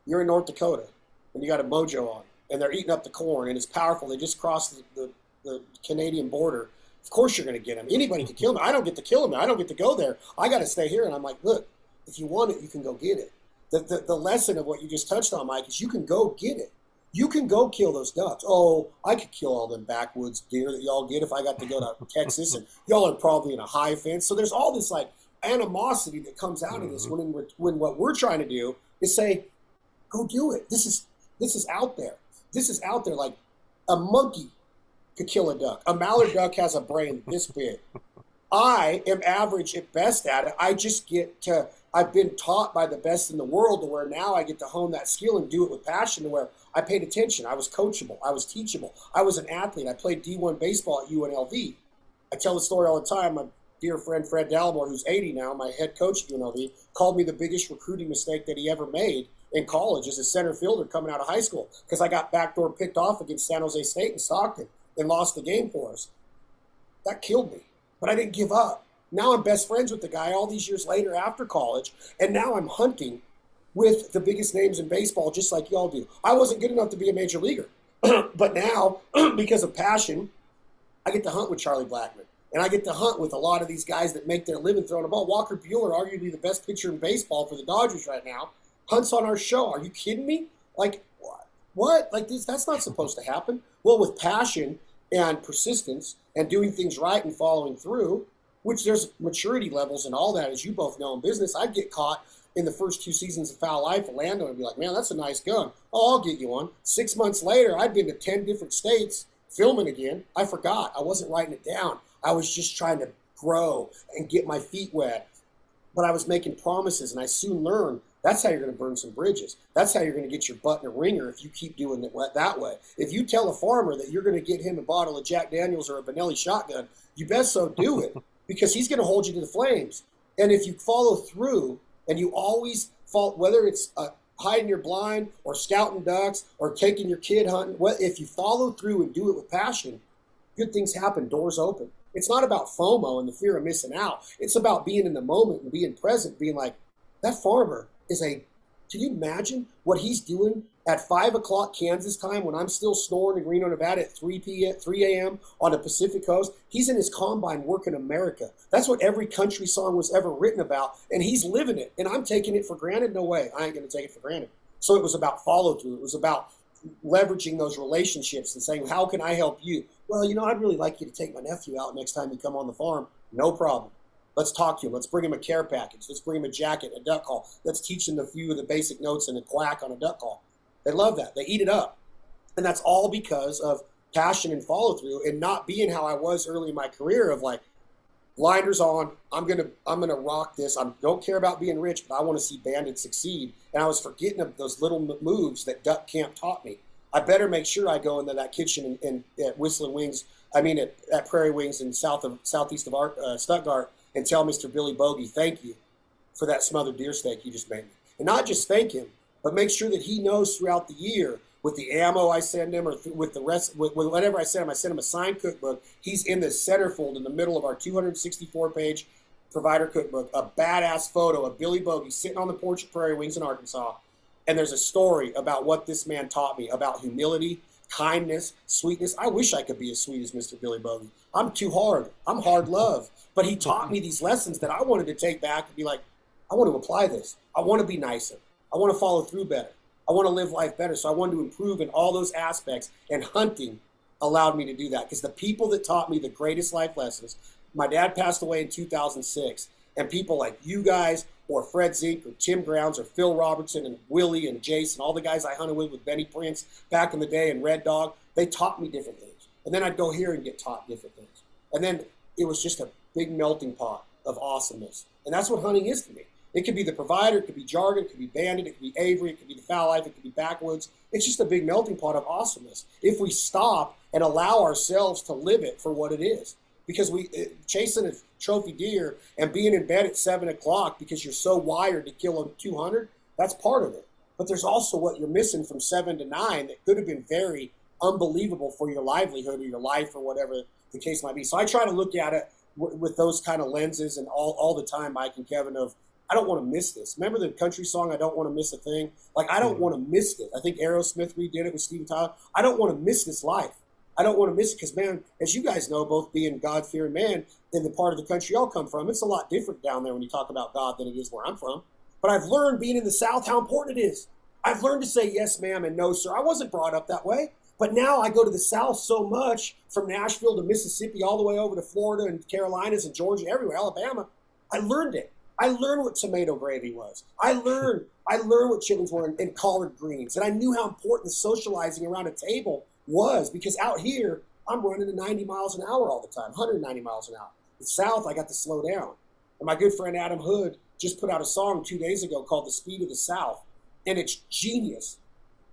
Speaker 2: You're in North Dakota and you got a mojo on and they're eating up the corn and it's powerful. They just crossed the Canadian border. Of course you're going to get them. Anybody could kill them. I don't get to kill them. I don't get to go there. I got to stay here. And I'm like, look, if you want it, you can go get it. The lesson of what you just touched on, Mike, is you can go get it. You can go kill those ducks. Oh, I could kill all them backwoods deer that y'all get if I got to go to Texas, and y'all are probably in a high fence. So there's all this like animosity that comes out of this when what we're trying to do is say, go do it. This is out there. This is out there. Like a monkey could kill a duck. A mallard duck has a brain this big. I am average at best at it. I've been taught by the best in the world to where now I get to hone that skill and do it with passion, to where I paid attention. I was coachable. I was teachable. I was an athlete. I played D1 baseball at UNLV. I tell the story all the time. My dear friend Fred Dallimore, who's 80 now, my head coach at UNLV, called me the biggest recruiting mistake that he ever made in college as a center fielder coming out of high school, because I got backdoor picked off against San Jose State in Stockton and lost the game for us. That killed me, but I didn't give up. Now I'm best friends with the guy all these years later after college, and now I'm hunting with the biggest names in baseball, just like y'all do. I wasn't good enough to be a major leaguer, but now, because of passion, I get to hunt with Charlie Blackmon, and I get to hunt with a lot of these guys that make their living throwing a ball. Walker Buehler, arguably the best pitcher in baseball for the Dodgers right now, hunts on our show. Are you kidding me? Like, what? Like, that's not supposed to happen. Well, with passion and persistence and doing things right and following through, which there's maturity levels and all that, as you both know in business. I'd get caught in the first 2 seasons of Fowl Life, Orlando, and be like, man, that's a nice gun. Oh, I'll get you one. 6 months later, I'd been to 10 different states filming again. I forgot. I wasn't writing it down. I was just trying to grow and get my feet wet. But I was making promises, and I soon learned that's how you're going to burn some bridges. That's how you're going to get your butt in a ringer if you keep doing it that way. If you tell a farmer that you're going to get him a bottle of Jack Daniels or a Benelli shotgun, you best so do it, because he's going to hold you to the flames. And if you follow through and you always fall, whether it's hiding your blind or scouting ducks or taking your kid hunting, if you follow through and do it with passion, good things happen, doors open. It's not about FOMO and the fear of missing out. It's about being in the moment and being present, being like, that farmer is a, can you imagine what he's doing at 5 o'clock Kansas time when I'm still snoring in Reno, Nevada at 3 a.m. on the Pacific Coast? He's in his combine working America. That's what every country song was ever written about, and he's living it. And I'm taking it for granted? No way. I ain't going to take it for granted. So it was about follow through. It was about leveraging those relationships and saying, how can I help you? Well, I'd really like you to take my nephew out next time you come on the farm. No problem. Let's talk to him. Let's bring him a care package. Let's bring him a jacket, a duck call. Let's teach him a few of the basic notes and a quack on a duck call. They love that. They eat it up. And that's all because of passion and follow through, and not being how I was early in my career of like, blinders on, I'm gonna rock this. I don't care about being rich, but I want to see bandits succeed. And I was forgetting of those little moves that duck camp taught me. I better make sure I go into that kitchen at Whistling Wings, at Prairie Wings in southeast of Stuttgart, and tell Mr. Billy Bogey, thank you for that smothered deer steak you just made me. And not just thank him, but make sure that he knows throughout the year, with the ammo I send him, or with the rest, with whatever I send him a signed cookbook. He's in the centerfold in the middle of our 264-page provider cookbook, a badass photo of Billy Bogey sitting on the porch of Prairie Wings in Arkansas. And there's a story about what this man taught me about humility, kindness, sweetness. I wish I could be as sweet as Mr. Billy Bogey. I'm too hard. I'm hard love. But he taught me these lessons that I wanted to take back and be like, I want to apply this. I want to be nicer. I want to follow through better. I want to live life better. So I wanted to improve in all those aspects. And hunting allowed me to do that, because the people that taught me the greatest life lessons, my dad passed away in 2006. And people like you guys, or Fred Zink, or Tim Grounds, or Phil Robertson, and Willie, and Jason, all the guys I hunted with Benny Prince back in the day, and Red Dog, they taught me different things. And then I'd go here and get taught different things. And then it was just a big melting pot of awesomeness. And that's what hunting is to me. It could be the provider, it could be jargon, it could be bandit, it could be Avery, it could be the Fowl Life, it could be Backwoods. It's just a big melting pot of awesomeness if we stop and allow ourselves to live it for what it is. Because chasing a trophy deer and being in bed at 7 o'clock because you're so wired to kill a 200, that's part of it. But there's also what you're missing from 7 to 9 that could have been very unbelievable for your livelihood or your life or whatever the case might be. So I try to look at it with those kind of lenses, and all the time, Mike and Kevin, of I don't want to miss this. Remember the country song, I don't want to miss a thing? Like, I don't want to miss this. I think Aerosmith redid it with Steven Tyler. I don't want to miss this life. I don't want to miss it because, man, as you guys know, both being God-fearing man in the part of the country y'all come from, it's a lot different down there when you talk about God than it is where I'm from. But I've learned, being in the South, how important it is. I've learned to say yes, ma'am, and no, sir. I wasn't brought up that way. But now I go to the South so much, from Nashville to Mississippi, all the way over to Florida and Carolinas and Georgia, everywhere, Alabama. I learned it. I learned what tomato gravy was. I learned what chickens were and collard greens. And I knew how important the socializing around a table was, because out here, I'm running at 90 miles an hour all the time, 190 miles an hour. In the South, I got to slow down. And my good friend Adam Hood just put out a song 2 days ago called The Speed of the South. And it's genius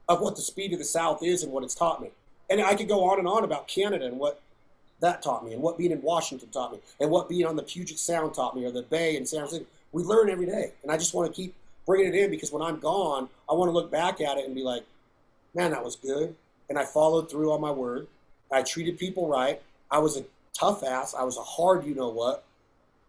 Speaker 2: of what the speed of the South is and what it's taught me. And I could go on and on about Canada and what that taught me, and what being in Washington taught me, and what being on the Puget Sound taught me, or the Bay in San Francisco. We learn every day. And I just want to keep bringing it in, because when I'm gone, I want to look back at it and be like, man, that was good. And I followed through on my word. I treated people right. I was a tough ass. I was a hard you-know-what.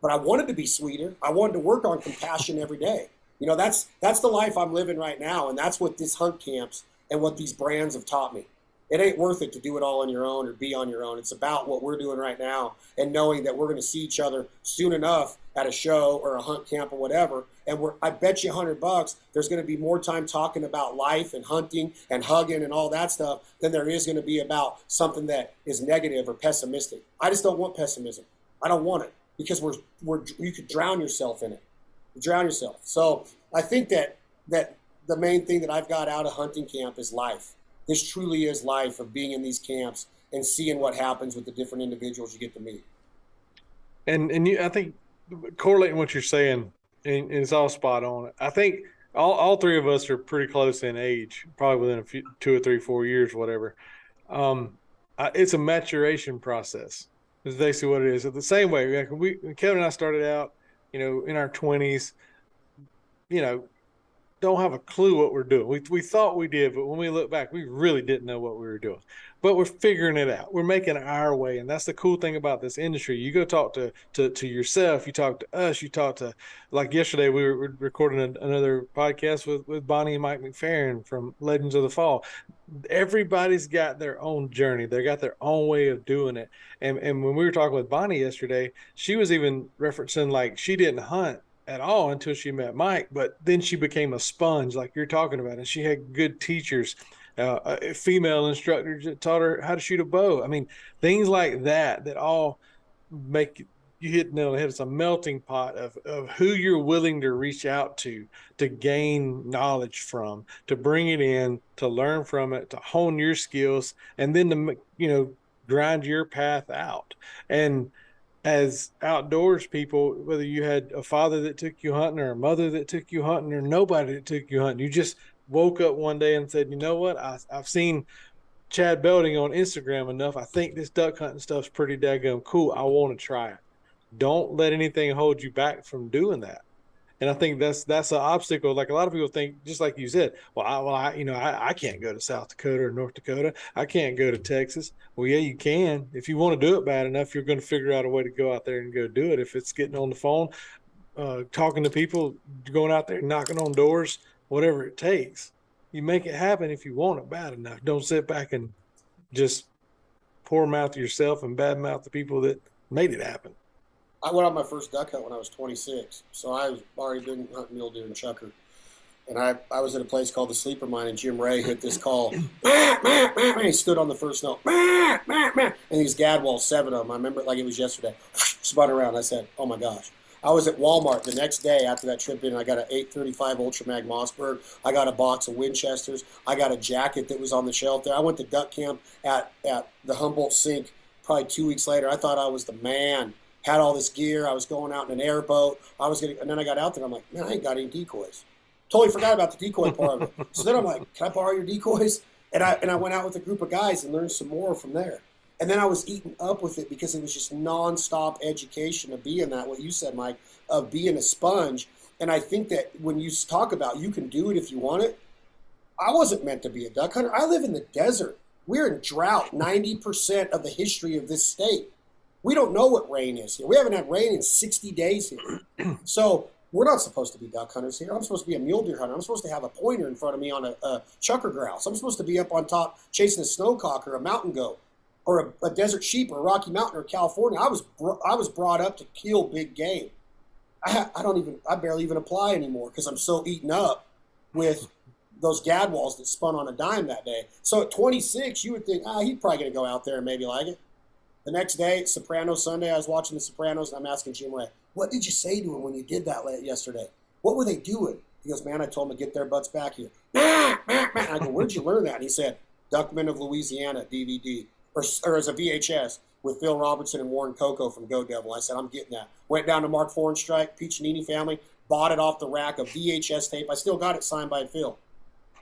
Speaker 2: But I wanted to be sweeter. I wanted to work on compassion every day. That's the life I'm living right now. And that's what this hunt camps and what these brands have taught me. It ain't worth it to do it all on your own or be on your own. It's about what we're doing right now, and knowing that we're going to see each other soon enough at a show or a hunt camp or whatever. And I bet you $100 there's going to be more time talking about life and hunting and hugging and all that stuff than there is going to be about something that is negative or pessimistic. I just don't want pessimism. I don't want it, because you could drown yourself in it. Drown yourself. So I think that the main thing that I've got out of hunting camp is life. This truly is life, of being in these camps and seeing what happens with the different individuals you get to meet.
Speaker 1: And I think, correlating what you're saying, and it's all spot on. I think all three of us are pretty close in age, probably within a few, 2 or 3, 4 years, whatever. It's a maturation process. Is basically what it is. The same way, Kevin and I started out, in our 20s, don't have a clue what we're doing. We thought we did, but when we look back, we really didn't know what we were doing. But we're figuring it out. We're making our way, and that's the cool thing about this industry. You go talk to yourself. You talk to us. You talk to, like yesterday, we were recording another podcast with Bonnie and Mike McFerrin from Legends of the Fall. Everybody's got their own journey. They got their own way of doing it. And when we were talking with Bonnie yesterday, she was even referencing like she didn't hunt at all until she met Mike, but then she became a sponge like you're talking about, and she had good teachers, female instructors that taught her how to shoot a bow. I mean, things like that all make you hit the nail on the head. It's a melting pot of who you're willing to reach out to gain knowledge from, to bring it in, to learn from it, to hone your skills, and then to grind your path out. And as outdoors people, whether you had a father that took you hunting or a mother that took you hunting or nobody that took you hunting, you just woke up one day and said, you know what, I've seen Chad Belding on Instagram enough. I think this duck hunting stuff's pretty daggone cool. I want to try it. Don't let anything hold you back from doing that. And I think that's an obstacle. Like a lot of people think, just like you said, I can't go to South Dakota or North Dakota. I can't go to Texas. Well, yeah, you can. If you want to do it bad enough, you're going to figure out a way to go out there and go do it. If it's getting on the phone, talking to people, going out there, knocking on doors, whatever it takes, you make it happen if you want it bad enough. Don't sit back and just poor mouth yourself and bad mouth the people that made it happen.
Speaker 2: I went on my first duck hunt when I was 26, so I was already been hunting mule deer and chucker. And I was at a place called the Sleeper Mine, and Jim Ray hit this call. He stood on the first note, and these gadwalls, 7 of them. I remember it like it was yesterday. Spun around. I said, "Oh my gosh!" I was at Walmart the next day after that trip in. I got an 835 Ultra Mag Mossberg. I got a box of Winchesters. I got a jacket that was on the shelf there. I went to duck camp at the Humboldt Sink probably 2 weeks later. I thought I was the man. Had all this gear. I was going out in an airboat. And then I got out there. I'm like, man, I ain't got any decoys. Totally forgot about the decoy part of it. So then I'm like, can I borrow your decoys? And I went out with a group of guys and learned some more from there. And then I was eating up with it because it was just nonstop education of being that, what you said, Mike, of being a sponge. And I think that when you talk about you can do it if you want it, I wasn't meant to be a duck hunter. I live in the desert. We're in drought 90% of the history of this state. We don't know what rain is here. We haven't had rain in 60 days here. So we're not supposed to be duck hunters here. I'm supposed to be a mule deer hunter. I'm supposed to have a pointer in front of me on a chucker grouse. I'm supposed to be up on top chasing a snowcock or a mountain goat or a desert sheep or a Rocky Mountain or California. I was brought up to kill big game. I barely even apply anymore because I'm so eaten up with those gadwalls that spun on a dime that day. So at 26, you would think, he's probably going to go out there and maybe like it. The next day, Sopranos Sunday, I was watching The Sopranos, and I'm asking Jim Ray, what did you say to him when you did that yesterday? What were they doing? He goes, man, I told them to get their butts back here. I go, where'd you learn that? And he said, Duckman of Louisiana DVD, or as a VHS with Phil Robertson and Warren Coco from Go Devil. I said, I'm getting that. Went down to Mark Fornstrike, Piccinini family, bought it off the rack, a VHS tape. I still got it signed by Phil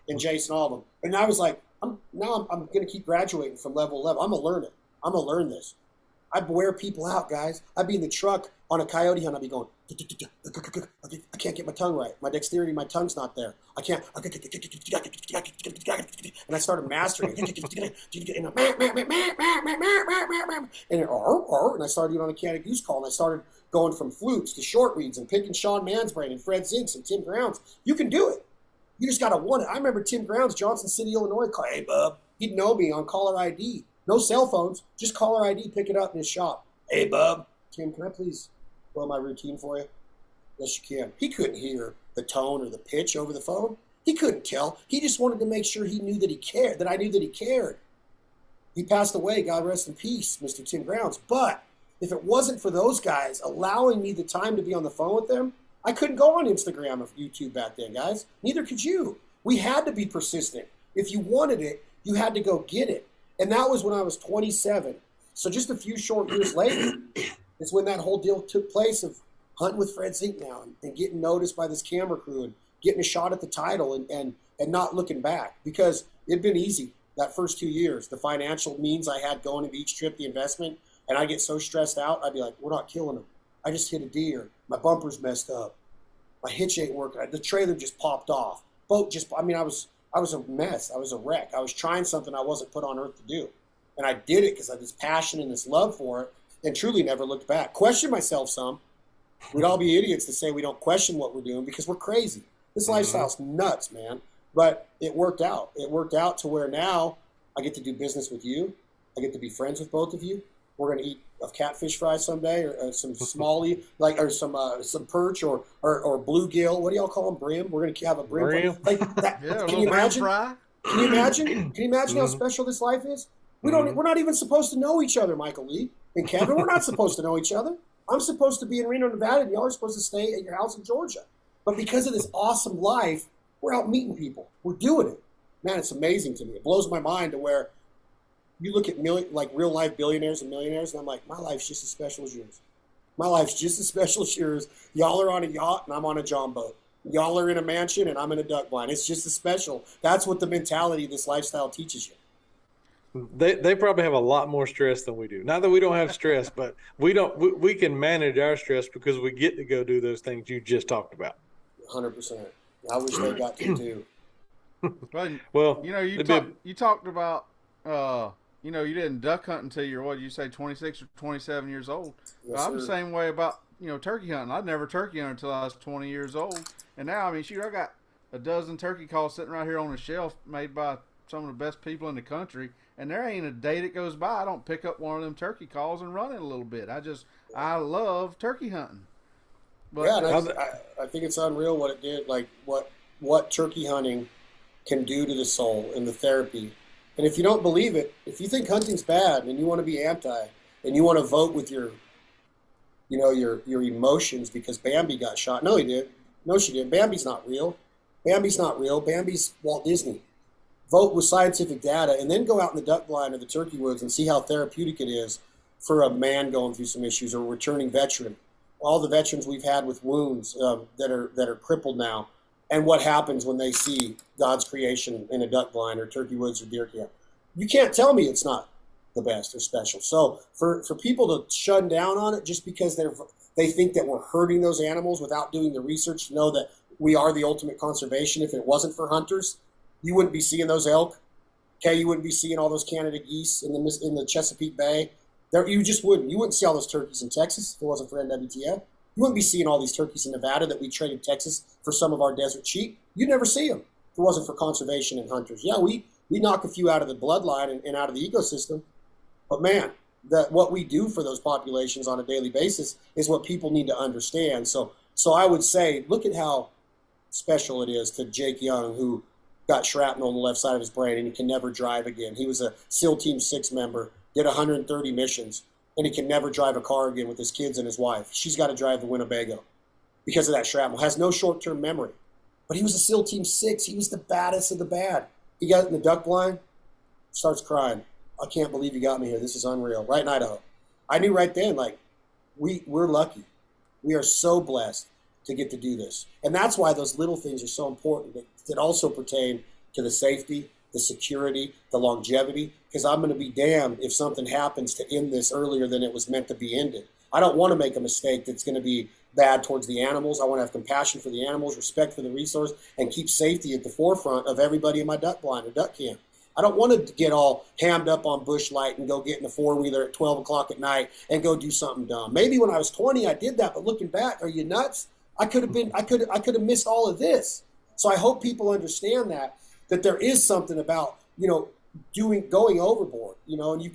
Speaker 2: and Jason, all of them. And I was like, I'm going to keep graduating from level to level. I'm going to learn it. I'm going to learn this. I'd wear people out, guys. I'd be in the truck on a coyote hunt. I'd be going, I can't get my tongue right. My dexterity, my tongue's not there. I can't. And I started mastering it. And I started doing on a Canada Goose call. And I started going from flutes to short reads and picking Sean Mansbrain and Fred Zinks and Tim Grounds. You can do it. You just got to want it. I remember Tim Grounds, Johnson City, Illinois, call, hey, bub. He'd know me on caller ID. No cell phones, just caller ID, pick it up in his shop. Hey, bub. Tim, can I please blow my routine for you? Yes, you can. He couldn't hear the tone or the pitch over the phone. He couldn't tell. He just wanted to make sure he knew that he cared, that I knew that he cared. He passed away, God rest in peace, Mr. Tim Grounds. But if it wasn't for those guys allowing me the time to be on the phone with them, I couldn't go on Instagram or YouTube back then, guys. Neither could you. We had to be persistent. If you wanted it, you had to go get it. And that was when I was 27. So just a few short years later is when that whole deal took place of hunting with Fred Zink now and getting noticed by this camera crew and getting a shot at the title and not looking back. Because it'd been easy that first 2 years. The financial means I had going into each trip, the investment, and I get so stressed out, I'd be like, we're not killing him. I just hit a deer. My bumper's messed up. My hitch ain't working. The trailer just popped off. Boat just, I mean, I was a mess. I was a wreck. I was trying something I wasn't put on earth to do. And I did it because I had this passion and this love for it, and truly never looked back. Question myself some. We'd all be idiots to say we don't question what we're doing because we're crazy. This lifestyle's nuts, man. But it worked out. It worked out to where now I get to do business with you. I get to be friends with both of you. We're going to eat a catfish fry someday, or some smallie, or some perch, or bluegill. What do y'all call them? Brim. We're going to have a brim. Like that.
Speaker 3: Yeah,
Speaker 2: can you imagine?
Speaker 3: Fry.
Speaker 2: Can you imagine? Can you imagine how special this life is? We're not even supposed to know each other, Michael Lee and Kevin. We're not supposed to know each other. I'm supposed to be in Reno, Nevada, and y'all are supposed to stay at your house in Georgia. But because of this awesome life, we're out meeting people. We're doing it. Man, it's amazing to me. It blows my mind to where you look at real life billionaires and millionaires, and I'm like, my life's just as special as yours. My life's just as special as yours. Y'all are on a yacht, and I'm on a john boat. Y'all are in a mansion, and I'm in a duck blind. It's just as special. That's what the mentality of this lifestyle teaches you.
Speaker 1: They probably have a lot more stress than we do. Not that we don't have stress, but we can manage our stress because we get to go do those things you just talked about.
Speaker 2: 100%. I wish they got to too.
Speaker 1: Well,
Speaker 3: you talked about you didn't duck hunt until you're, what did you say, 26 or 27 years old.
Speaker 2: Yes,
Speaker 3: I'm the same way about turkey hunting. I'd never turkey hunted until I was 20 years old, and now I got a dozen turkey calls sitting right here on the shelf made by some of the best people in the country, and there ain't a day that goes by I don't pick up one of them turkey calls and run it a little bit. I love turkey hunting. But
Speaker 2: I think it's unreal what it did, like what turkey hunting can do to the soul and the therapy. And if you don't believe it, if you think hunting's bad and you want to be anti and you want to vote with your emotions because Bambi got shot. No, he did. No, she didn't. Bambi's not real. Bambi's Walt Disney. Vote with scientific data, and then go out in the duck blind or the turkey woods and see how therapeutic it is for a man going through some issues or a returning veteran. All the veterans we've had with wounds that are crippled now, and what happens when they see God's creation in a duck blind or turkey woods or deer camp. You can't tell me it's not the best or special. So for people to shut down on it just because they think that we're hurting those animals without doing the research to know that we are the ultimate conservation. If it wasn't for hunters, you wouldn't be seeing those elk. Okay, you wouldn't be seeing all those Canada geese in the Chesapeake Bay. You just wouldn't. You wouldn't see all those turkeys in Texas if it wasn't for NWTF. You wouldn't be seeing all these turkeys in Nevada that we traded Texas for some of our desert sheep. You'd never see them if it wasn't for conservation and hunters. Yeah, we knock a few out of the bloodline and out of the ecosystem. But man, what we do for those populations on a daily basis is what people need to understand. So I would say, look at how special it is to Jake Young, who got shrapnel on the left side of his brain and he can never drive again. He was a SEAL Team 6 member, did 130 missions, and he can never drive a car again with his kids and his wife. She's got to drive the Winnebago because of that shrapnel. Has no short-term memory. But he was a SEAL Team 6. He was the baddest of the bad. He got in the duck blind, starts crying. I can't believe you got me here. This is unreal. Right in Idaho. I knew right then, like, we're lucky. We are so blessed to get to do this. And that's why those little things are so important that also pertain to the safety, the security, the longevity, because I'm going to be damned if something happens to end this earlier than it was meant to be ended. I don't want to make a mistake that's going to be bad towards the animals. I want to have compassion for the animals, respect for the resource, and keep safety at the forefront of everybody in my duck blind or duck camp. I don't want to get all hammed up on bush light and go get in a four-wheeler at 12 o'clock at night and go do something dumb. Maybe when I was 20, I did that, but looking back, are you nuts? I could have missed all of this. So I hope people understand that there is something about, going overboard, and you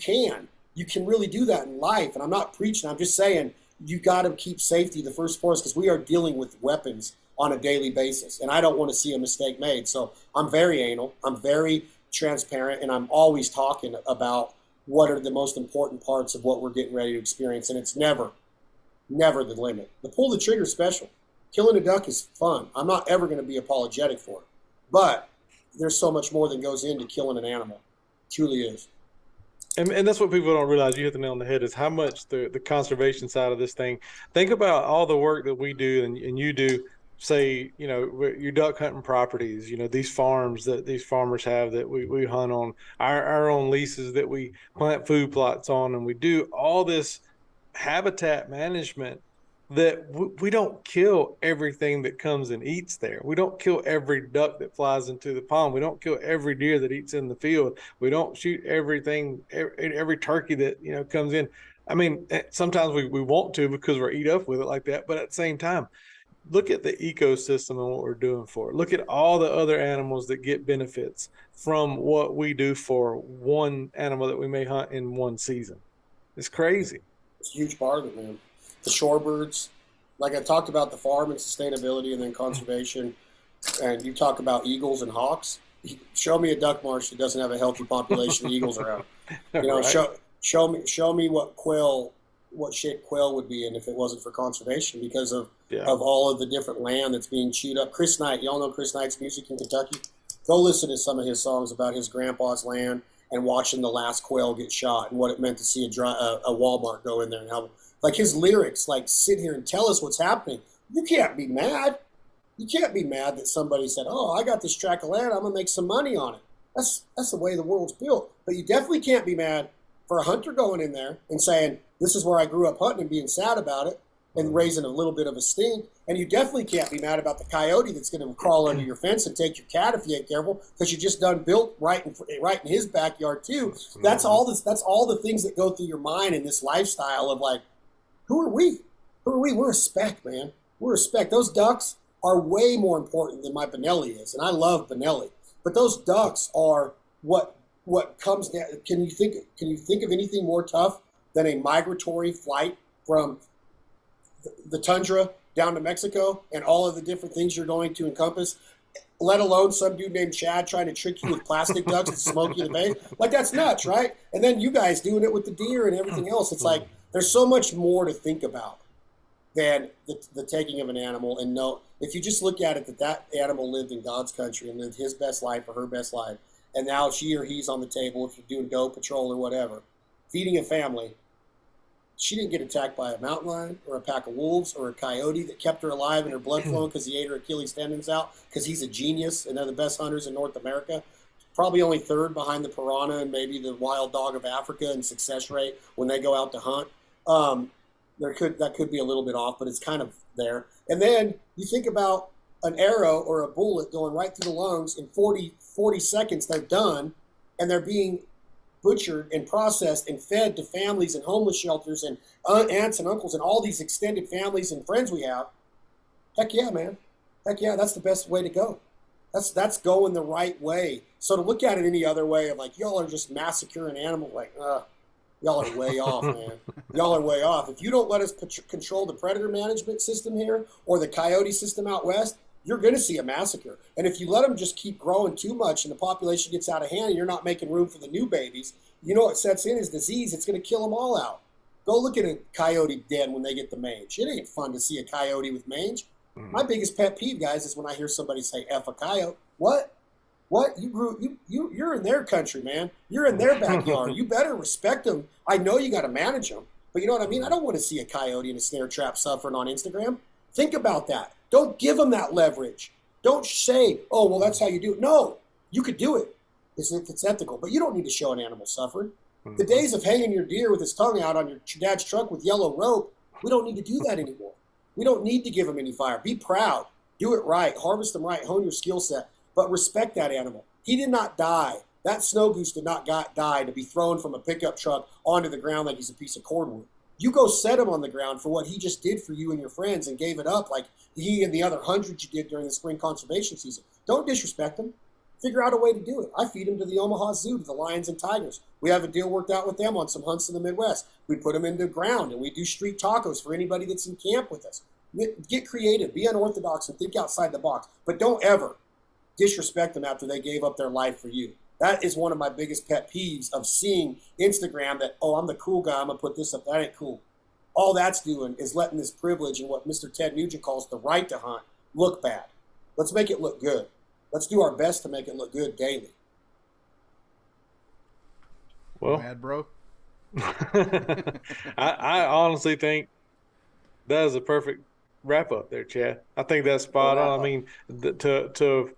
Speaker 2: can really do that in life. And I'm not preaching. I'm just saying you got to keep safety the first force because we are dealing with weapons on a daily basis. And I don't want to see a mistake made. So I'm very anal. I'm very transparent. And I'm always talking about what are the most important parts of what we're getting ready to experience. And it's never the limit. The pull the trigger is special. Killing a duck is fun. I'm not ever going to be apologetic for it. But there's so much more that goes into killing an animal. It truly is.
Speaker 1: And that's what people don't realize. You hit the nail on the head is how much the conservation side of this thing. Think about all the work that we do and you do, say, your duck hunting properties, these farms that these farmers have that we hunt on, our own leases that we plant food plots on, and we do all this habitat management that we don't kill everything that comes and eats there. We don't kill every duck that flies into the pond. We don't kill every deer that eats in the field. We don't shoot everything, every turkey that, you know, comes in. I mean, sometimes we want to because we're eat up with it like that. But at the same time, look at the ecosystem and what we're doing for it. Look at all the other animals that get benefits from what we do for one animal that we may hunt in one season. It's crazy.
Speaker 2: It's a huge part of it, man. The shorebirds, like I talked about the farm and sustainability and then conservation, and you talk about eagles and hawks. Show me a duck marsh that doesn't have a healthy population of eagles around. You know,
Speaker 1: Right.
Speaker 2: show me what shape quail would be in if it wasn't for conservation because
Speaker 1: Yeah.
Speaker 2: of all of the different land that's being chewed up. Chris Knight, y'all know Chris Knight's music in Kentucky. Go listen to some of his songs about his grandpa's land and watching the last quail get shot and what it meant to see a Walmart go in there and how, like, his lyrics, like, sit here and tell us what's happening. You can't be mad. You can't be mad that somebody said, "Oh, I got this tract of land. I'm gonna make some money on it." That's the way the world's built. But you definitely can't be mad for a hunter going in there and saying, "This is where I grew up hunting," and being sad about it and raising a little bit of a stink. And you definitely can't be mad about the coyote that's going to crawl under your fence and take your cat if you ain't careful because you just done built right in his backyard too. That's all this. That's all the things that go through your mind in this lifestyle of like, who are we? Who are we? We're a speck, man. We're a speck. Those ducks are way more important than my Benelli is, and I love Benelli. But those ducks are what comes down. Can you think of anything more tough than a migratory flight from the tundra down to Mexico and all of the different things you're going to encompass, let alone some dude named Chad trying to trick you with plastic ducks to smoke you in the face? Like, that's nuts, right? And then you guys doing it with the deer and everything else. It's like there's so much more to think about than the taking of an animal. And no, if you just look at it, that animal lived in God's country and lived his best life or her best life, and now she or he's on the table if you're doing doe patrol or whatever, feeding a family. She didn't get attacked by a mountain lion or a pack of wolves or a coyote that kept her alive and her blood flowing because he ate her Achilles tendons out because he's a genius and they're the best hunters in North America. Probably only third behind the piranha and maybe the wild dog of Africa in success rate when they go out to hunt. That could be a little bit off, but it's kind of there. And then you think about an arrow or a bullet going right through the lungs in 40 seconds, they're done, and they're being butchered and processed and fed to families and homeless shelters and aunts and uncles and all these extended families and friends we have. Heck yeah, man. Heck yeah, that's the best way to go. That's going the right way. So to look at it any other way of like, y'all are just massacring animals, like, y'all are way off, man. Y'all are way off. If you don't let us control the predator management system here or the coyote system out west, you're going to see a massacre. And if you let them just keep growing too much and the population gets out of hand and you're not making room for the new babies, you know what sets in is disease. It's going to kill them all out. Go look at a coyote den when they get the mange. It ain't fun to see a coyote with mange. My biggest pet peeve, guys, is when I hear somebody say "F a coyote." What? You're in their country, man. You're in their backyard. You better respect them. I know you got to manage them, but you know what I mean? I don't want to see a coyote in a snare trap suffering on Instagram. Think about that. Don't give them that leverage. Don't say, "Oh, well, that's how you do it." No, you could do it if it's ethical, but you don't need to show an animal suffering. The days of hanging your deer with his tongue out on your dad's truck with yellow rope, we don't need to do that anymore. We don't need to give them any fire. Be proud. Do it right. Harvest them right. Hone your skill set. But respect that animal. He did not die. That snow goose did not die to be thrown from a pickup truck onto the ground like he's a piece of cordwood. You go set him on the ground for what he just did for you and your friends and gave it up like he and the other hundreds you did during the spring conservation season. Don't disrespect him. Figure out a way to do it. I feed him to the Omaha Zoo, to the lions and tigers. We have a deal worked out with them on some hunts in the Midwest. We put them into ground, and we do street tacos for anybody that's in camp with us. Get creative. Be unorthodox and think outside the box. But don't ever disrespect them after they gave up their life for you. That is one of my biggest pet peeves of seeing Instagram that, "Oh, I'm the cool guy. I'm going to put this up." That ain't cool. All that's doing is letting this privilege and what Mr. Ted Nugent calls the right to hunt look bad. Let's make it look good. Let's do our best to make it look good daily.
Speaker 1: Well,
Speaker 3: Mad, bro.
Speaker 1: I honestly think that is a perfect wrap up there, Chad. I think that's spot on. I mean, to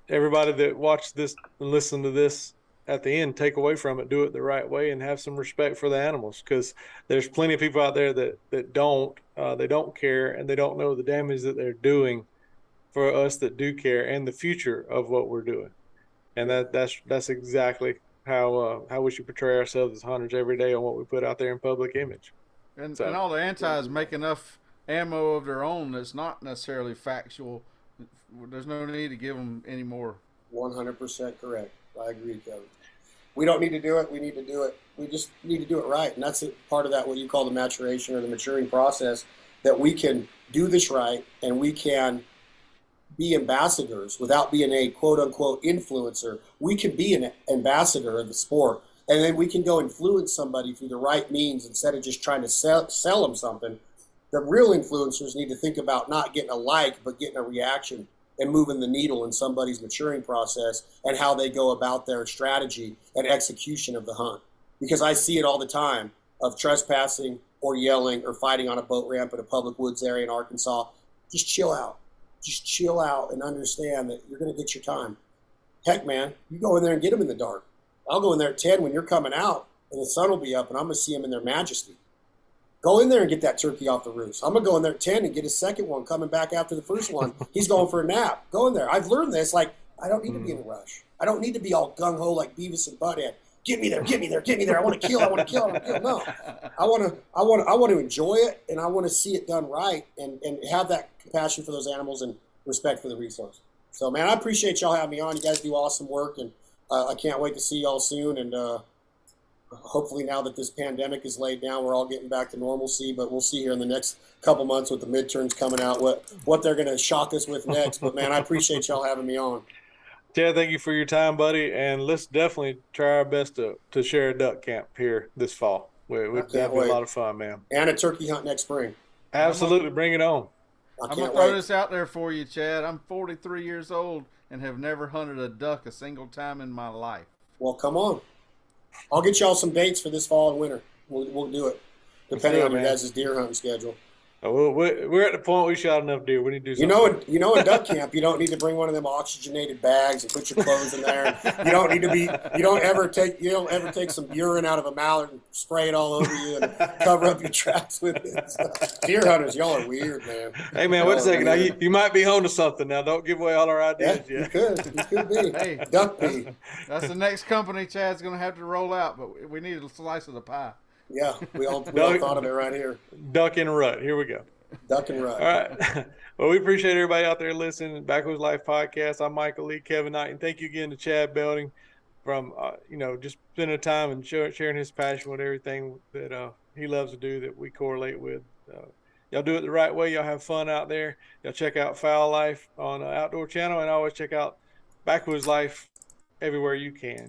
Speaker 1: everybody that watched this and listened to this, at the end take away from it, do it the right way, and have some respect for the animals, because there's plenty of people out there that don't they don't care, and they don't know the damage that they're doing for us that do care and the future of what we're doing. And that's exactly how we should portray ourselves as hunters every day on what we put out there in public image.
Speaker 3: And all the antis make enough ammo of their own that's not necessarily factual. There's no need to give them any more.
Speaker 2: 100% correct. I agree, Kevin. We don't need to do it. We need to do it. We just need to do it right. And that's part of that, what you call the maturation or the maturing process, that we can do this right and we can be ambassadors without being a quote unquote influencer. We can be an ambassador of the sport, and then we can go influence somebody through the right means instead of just trying to sell them something. The real influencers need to think about not getting a like, but getting a reaction and moving the needle in somebody's maturing process and how they go about their strategy and execution of the hunt. Because I see it all the time of trespassing or yelling or fighting on a boat ramp at a public woods area in Arkansas. Just chill out. Just chill out and understand that you're going to get your time. Heck, man, you go in there and get them in the dark. I'll go in there at 10 when you're coming out, and the sun will be up, and I'm going to see them in their majesty. Go in there and get that turkey off the roost. I'm going to go in there at 10 and get a second one coming back after the first one. He's going for a nap. Go in there. I've learned this. Like, I don't need to be in a rush. I don't need to be all gung-ho like Beavis and Butthead. Get me there, get me there, get me there. I want to kill, I want to kill, I want to kill. No, I want to enjoy it, and I want to see it done right, and have that compassion for those animals and respect for the resource. So, man, I appreciate y'all having me on. You guys do awesome work, and I can't wait to see y'all soon. And hopefully now that this pandemic is laid down, we're all getting back to normalcy. But we'll see here in the next couple months with the midterms coming out what they're going to shock us with next. But, man, I appreciate y'all having me on.
Speaker 1: Chad, thank you for your time, buddy, and let's definitely try our best to share a duck camp here this fall. That'd be a lot of fun, man.
Speaker 2: And a turkey hunt next spring.
Speaker 1: Absolutely, bring it on.
Speaker 3: I'm going to throw this out there for you, Chad. I'm 43 years old and have never hunted a duck a single time in my life.
Speaker 2: Well, come on. I'll get y'all some dates for this fall and winter. We'll do it, depending on your guys' deer hunting schedule.
Speaker 1: We're at the point we shot enough deer. We need to do something.
Speaker 2: You know, in duck camp, you don't need to bring one of them oxygenated bags and put your clothes in there. And you don't need to be. You don't ever take some urine out of a mallard and spray it all over you and cover up your tracks with it. So, deer hunters, y'all are weird, man.
Speaker 1: Hey, man, wait a second. Now you might be home to something. Now don't give away all our ideas yet.
Speaker 2: You could be. Hey, duck pee.
Speaker 3: That's the next company Chad's going to have to roll out, but we need a slice of the pie.
Speaker 2: Yeah, we all thought of it right here.
Speaker 1: Duck and rut. Here we go.
Speaker 2: Duck and rut.
Speaker 1: All right. Well, we appreciate everybody out there listening. Backwoods Life Podcast. I'm Michael Lee, Kevin Knighton. Thank you again to Chad Belding from, just spending time and sharing his passion with everything that he loves to do that we correlate with. Y'all do it the right way. Y'all have fun out there. Y'all check out Fowl Life on Outdoor Channel, and always check out Backwoods Life everywhere you can.